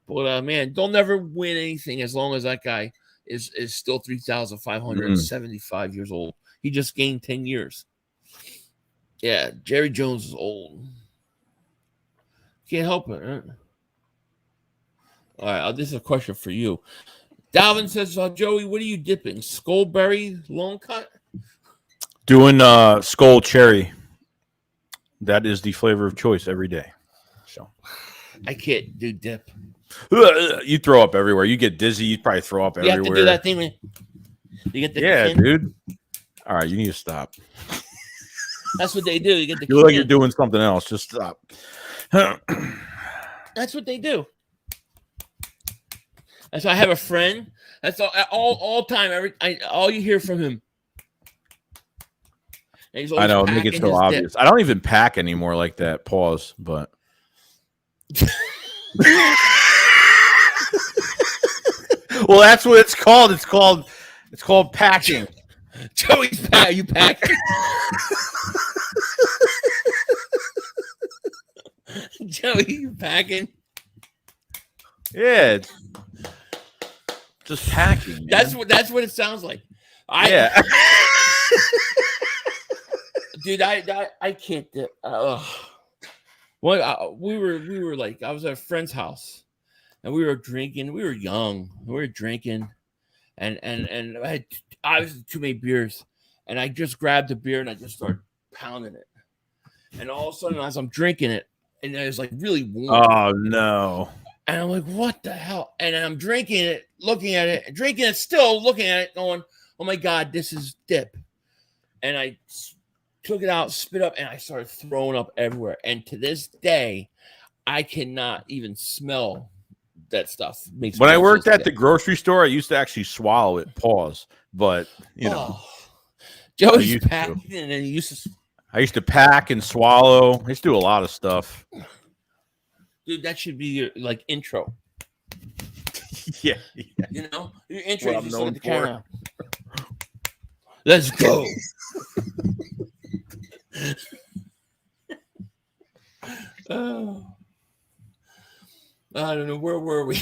But man, they'll never win anything as long as that guy is still 3,575 years old. He just gained 10 years. Yeah, Jerry Jones is old. Can't help it. Right? All right, this is a question for you. Dalvin says, Joey, what are you dipping? Skullberry long cut? Doing Skull Cherry. That is the flavor of choice every day. So I can't do dip. You throw up everywhere. You get dizzy. You probably throw up everywhere. You have to do that thing. Man. You get the dude. All right, you need to stop. That's what they do. You get the. You look like you're doing something else. Just stop. That's what they do. That's why I have a friend. That's all time. All you hear from him. I know, make it so obvious. Dip. I don't even pack anymore like that. Pause, but. Well, that's what it's called. It's called packing. Joey's you packing? Joey, you packing? Yeah, it's just packing. That's what it sounds like. Yeah. Dude, I can't dip. Well, we were like, I was at a friend's house, and we were drinking. We were young. We were drinking, and I had obviously too many beers, and I just grabbed a beer and I just started pounding it, and all of a sudden as I'm drinking it, and it was like really warm. Oh no! And I'm like, what the hell? And I'm drinking it, looking at it, drinking it, still looking at it, going, oh my god, this is dip, and I took it out, spit up, and I started throwing up everywhere. And to this day, I cannot even smell that stuff. When I worked at the grocery store, I used to actually swallow it. Pause. But Joey's packing, and then I used to pack and swallow. I used to do a lot of stuff. Dude, that should be your intro. Yeah. Your intro. You just look at the camera. Let's go. Oh, I don't know. Where were we?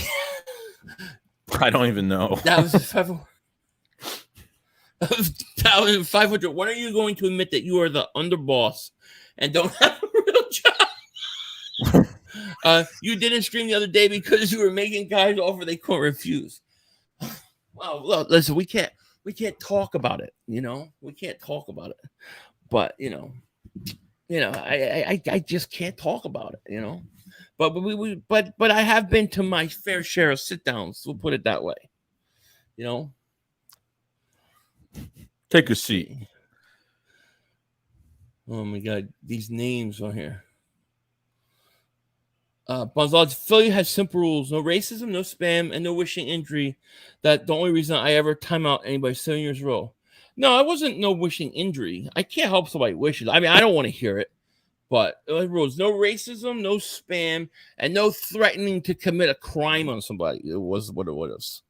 I don't even know. That was 500. When are you going to admit that you are the underboss and don't have a real job? You didn't stream the other day because you were making guys offer they couldn't refuse. Well, look, listen, we can't talk about it. We can't talk about it. But I just can't talk about it. But I have been to my fair share of sit downs. We'll put it that way. Take a seat. Oh my god, these names on here. Bonzal's Philly has simple rules: no racism, no spam, and no wishing injury. That's the only reason I ever time out anybody 7 years row. No, I wasn't no wishing injury. I can't help somebody wishes. I mean, I don't want to hear it. But rules: no racism, no spam, and no threatening to commit a crime on somebody. It was what it was.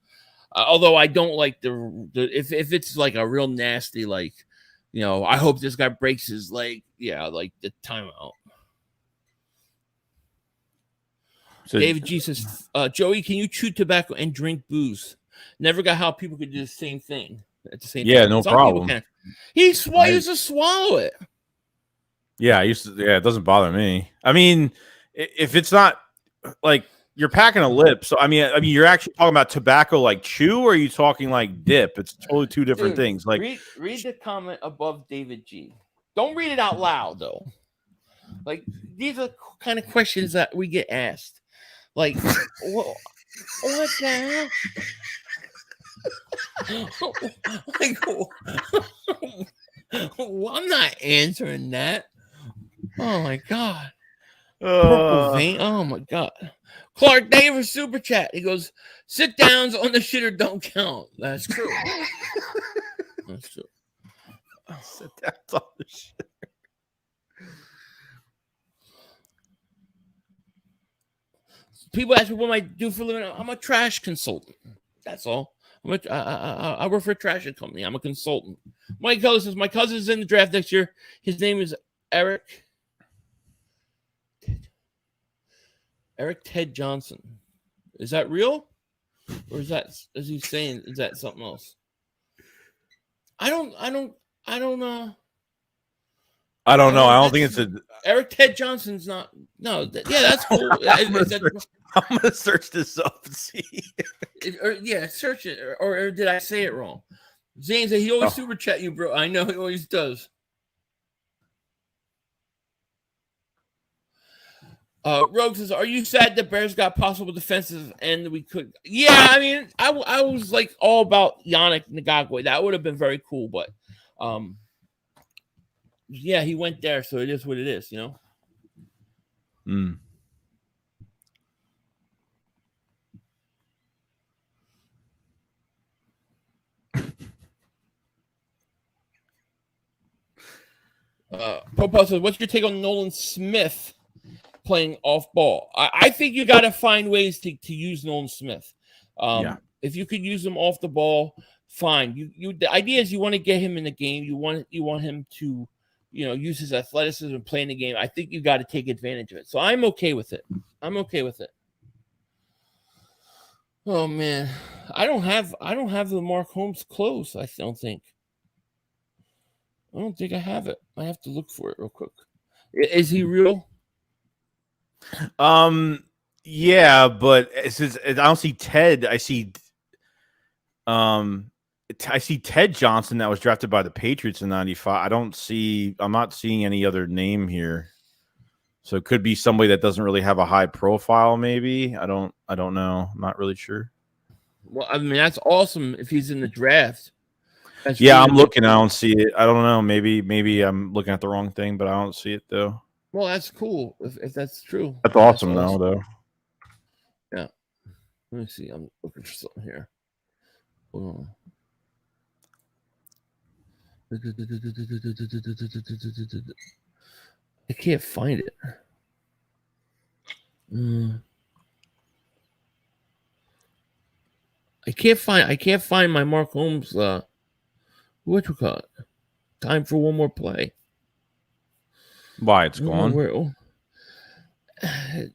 Although I don't like if it's like a real nasty, I hope this guy breaks his leg. Yeah, like the timeout. So, David G says, Joey, can you chew tobacco and drink booze? Never got how people could do the same thing. at the same Yeah, time. no Some people problem. can. He used to swallow it. Yeah, I used to. Yeah, it doesn't bother me. I mean, if it's not like you're packing a lip, so I mean, you're actually talking about tobacco like chew, or are you talking like dip? It's totally two different Dude, things. Like, read the comment above David G. Don't read it out loud though. Like these are kind of questions that we get asked. Like, what the hell? Like, well, I'm not answering that. Oh my god. Purple vein. Oh my god. Clark Davis super chat. He goes, sit downs on the shitter don't count. That's true. That's true. sit downs on the shit. People ask me what I do for a living. I'm a trash consultant. That's all. I work for a trash company. I'm a consultant. Mike Keller says my cousin's in the draft next year. His name is Eric Ted Johnson. Is that real? Or is he saying is that something else? I don't know. I don't know. I don't think it's a Eric Ted Johnson's not. No, that's cool. I'm gonna search this up and see. Search it. Or did I say it wrong? Zane said he always super chat you, bro. I know he always does. Rogue says, "Are you sad that Bears got possible defenses and we could?" Yeah, I mean, I was like all about Yannick Ngakoue. That would have been very cool, but yeah, he went there, so it is what it is, you know. Popo says, "What's your take on Nolan Smith playing off ball?" I think you got to find ways to use Nolan Smith. If you could use him off the ball, fine. The idea is you want to get him in the game. You want him to, use his athleticism and play in the game. I think you got to take advantage of it. So I'm okay with it. Oh man, I don't have the Mark Holmes close. I don't think I have it. I have to look for it real quick. Is he real? Yeah, but I don't see Ted. I see Ted Johnson that was drafted by the Patriots in '95. I'm not seeing any other name here. So it could be somebody that doesn't really have a high profile, maybe. I don't know. I'm not really sure. Well, I mean, that's awesome if he's in the draft. I'm looking. I don't see it. I don't know. Maybe I'm looking at the wrong thing, but I don't see it though. Well, that's cool if that's true. That's awesome, though. Yeah. Let me see. I'm looking for something here. Hold on. I can't find it. I can't find my Mark Holmes. What you call it? Time for one more play. Why it's gone?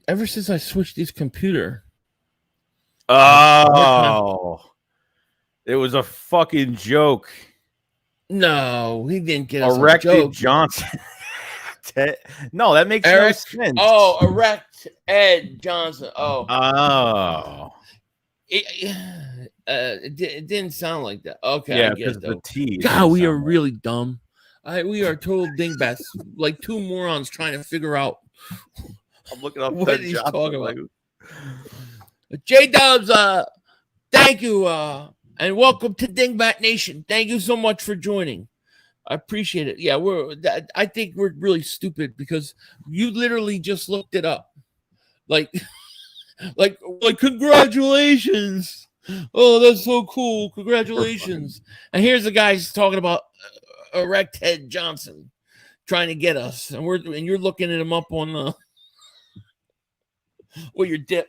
Ever since I switched this computer. Oh, it was a fucking joke. No, he didn't get us Erect a joke. Johnson. No, that makes no sense. Oh, Erect Ed Johnson. Oh. It didn't sound like that. Okay, yeah, I get it though. The T. God, we are really dumb. We are total dingbats, like two morons trying to figure out. I'm looking up what he's talking about. J Dubs, thank you, and welcome to Dingbat Nation. Thank you so much for joining. I appreciate it. Yeah, I think we're really stupid because you literally just looked it up, like congratulations. Oh, that's so cool. Congratulations. And here's the guys talking about Erect Ted Johnson trying to get us. And you're looking at him up on the your dip.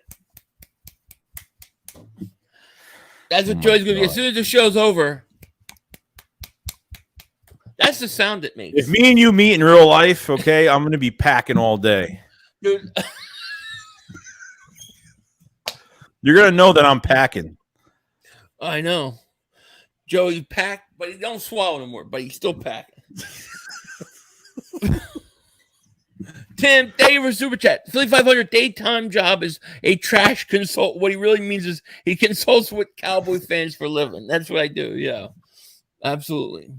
That's what Joey's gonna do. As soon as the show's over. That's the sound it makes. If me and you meet in real life, okay, I'm gonna be packing all day. Dude. You're gonna know that I'm packing. I know. Joey, pack but he don't swallow no more. But he's still packing. Tim, thank you for super chat. Philly 500 daytime job is a trash consult. What he really means is he consults with Cowboy fans for a living. That's what I do. Yeah, absolutely.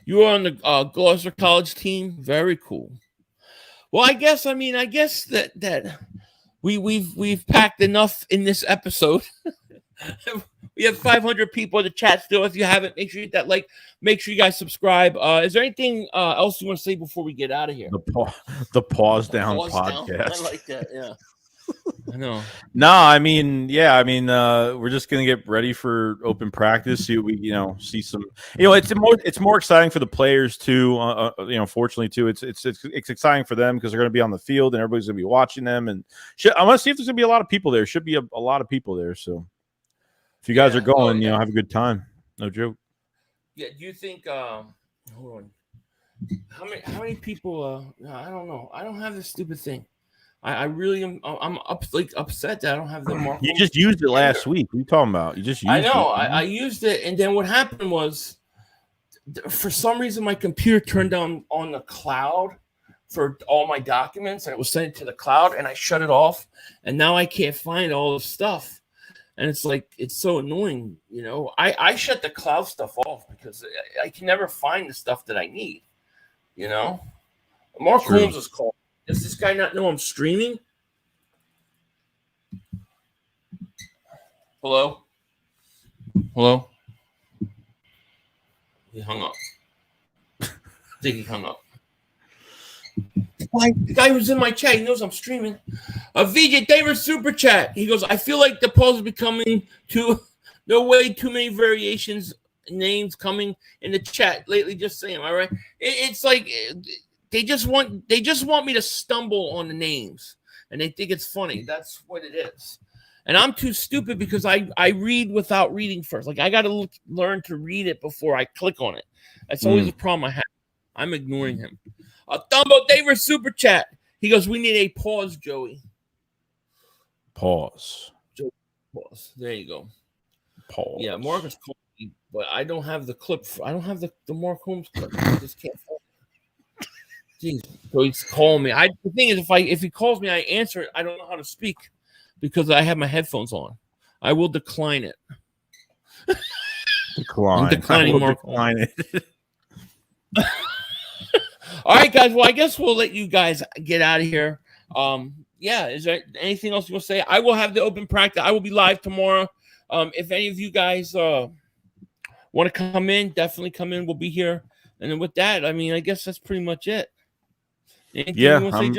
You are on the Gloucester College team. Very cool. Well, I guess that we've packed enough in this episode. We have 500 people in the chat still. If you haven't, make sure you hit that like. Make sure you guys subscribe. Is there anything else you want to say before we get out of here? The pause down podcast. Down. I like that. Yeah, I know. No, I mean, we're just gonna get ready for open practice. See what we, see some. It's more exciting for the players too. Fortunately too, it's exciting for them because they're gonna be on the field and everybody's gonna be watching them. And I want to see if there's gonna be a lot of people there. Should be a lot of people there. So if you guys are going, have a good time. No joke. Yeah. Do you think? Hold on. How many people? I don't know. I don't have this stupid thing. I really am. I'm upset that I don't have the mark. You just used it last week. What are you talking about? You just used it. I know. I used it, and then what happened was, for some reason, my computer turned on the cloud for all my documents, and it was sent to the cloud, and I shut it off, and now I can't find all the stuff. And it's like, it's so annoying, I shut the cloud stuff off because I can never find the stuff that I need, Mark Holmes is calling. Does this guy not know I'm streaming? Hello? He hung up. I think he hung up. The guy who's in my chat, he knows I'm streaming. VJ David super chat. He goes, I feel like the polls are becoming too many variations, names coming in the chat lately. Just saying, all right. It's like they just want me to stumble on the names, and they think it's funny. That's what it is. And I'm too stupid because I read without reading first. Like I got to learn to read it before I click on it. That's always a problem I have. I'm ignoring him. Thumbo David super chat. He goes, we need a pause, Joey. Pause. Pause. There you go. Pause. Yeah, Marcus called me, but I don't have the clip. I don't have the Mark Holmes clip. I just can't find it. Jeez. So he's calling me. The thing is, if he calls me, I answer it. I don't know how to speak because I have my headphones on. I will decline it. I'm declining Mark. Decline it. All right, guys. Well, I guess we'll let you guys get out of here. Is there anything else you want to say? I will have the open practice. I will be live tomorrow. If any of you guys want to come in, definitely come in. We'll be here. And then with that, I guess that's pretty much it. Anything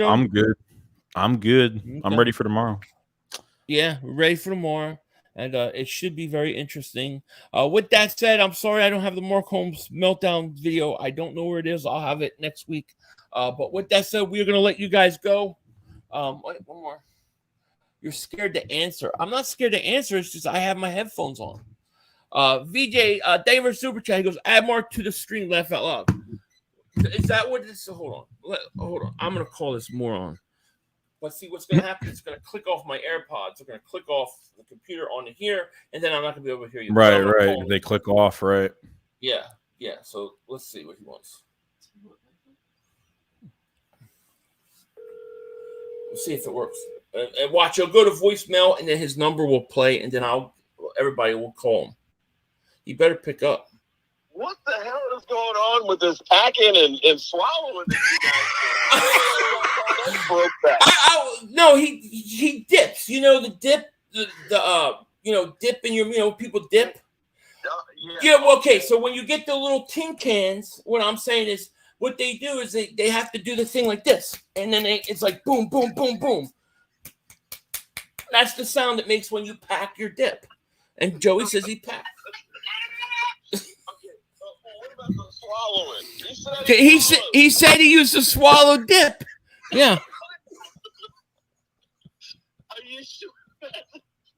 I'm good. Okay. I'm ready for tomorrow. Yeah, we're ready for tomorrow. And it should be very interesting. With that said, I'm sorry I don't have the Mark Holmes meltdown video. I don't know where it is. I'll have it next week. But with that said, we're going to let you guys go. Wait, one more. You're scared to answer. I'm not scared to answer. It's just I have my headphones on. VJ, David Super Chat, he goes, add Mark to the stream, laugh out loud. Is that what this is? Hold on. I'm going to call this moron. But see, what's going to happen is it's going to click off my AirPods. They're going to click off the computer onto here, and then I'm not going to be able to hear you. Right. They click off, right? Yeah. So let's see what he wants. We'll see if it works. And watch, he'll go to voicemail, and then his number will play, and then everybody will call him. You better pick up. What the hell is going on with this packing and swallowing that you guys do? No, he dips. The dip, dip in your, people dip. Yeah. Okay. So when you get the little tin cans, what I'm saying is, what they do is they have to do the thing like this, and then it's like boom, boom, boom, boom. That's the sound it makes when you pack your dip. And Joey says he packed. What about the swallowing? He said he used to swallow dip. Yeah. Are you sure?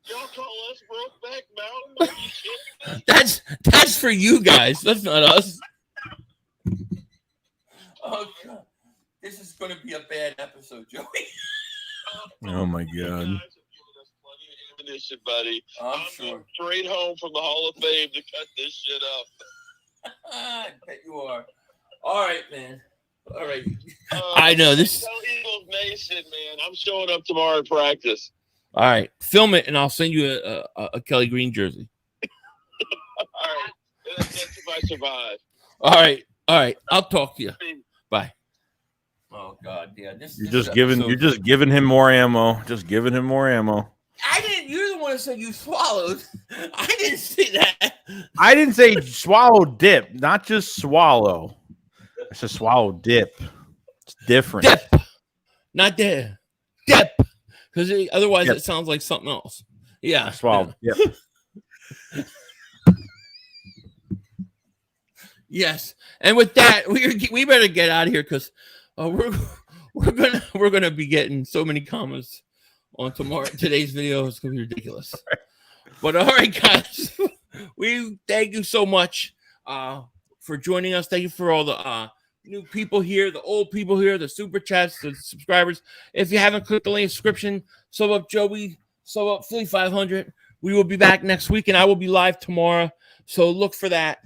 Y'all call us Brokeback Mountain? Are you kidding? That's for you guys. That's not us. Oh God, this is going to be a bad episode, Joey. Oh my God. condition, buddy. I'm I'm sure. straight home from the Hall of Fame to cut this shit up. I bet you are. All right, man. All right. Uh, I know this. Tell Eagles Nation, man. I'm showing up tomorrow in practice. All right, film it, and I'll send you a Kelly Green jersey. All right. That's if I survive. All right. I'll talk to you. Bye. Oh God, yeah. You're just giving him more ammo. Just giving him more ammo. I didn't. You're the one that said you swallowed. I didn't say that. I didn't say swallow dip, not just swallow. I said swallow dip. It's different. Dip, not dip. Dip, because otherwise it sounds like something else. Yeah, swallow. Yeah. Yep. Yes, and with that, we better get out of here because we're gonna be getting so many comments on today's video. It's gonna be ridiculous. But all right, guys, we thank you so much for joining us. Thank you for all the new people here, the old people here, the super chats, the subscribers. If you haven't clicked the link in the description, sub up Joey, sub up Philly 500. We will be back next week, and I will be live tomorrow. So look for that.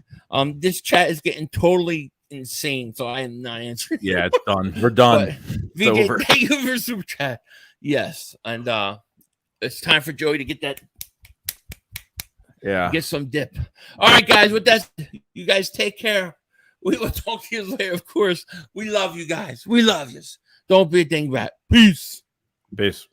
This chat is getting totally insane, so I am not answering. Yeah, it's done. We're done. VJ, over. Thank you for super chat. Yes, and it's time for Joey to get that. Yeah, get some dip. All right, guys. With that, you guys take care. We will talk to you later. Of course, we love you guys. We love you. Don't be a dingbat. Peace. Peace.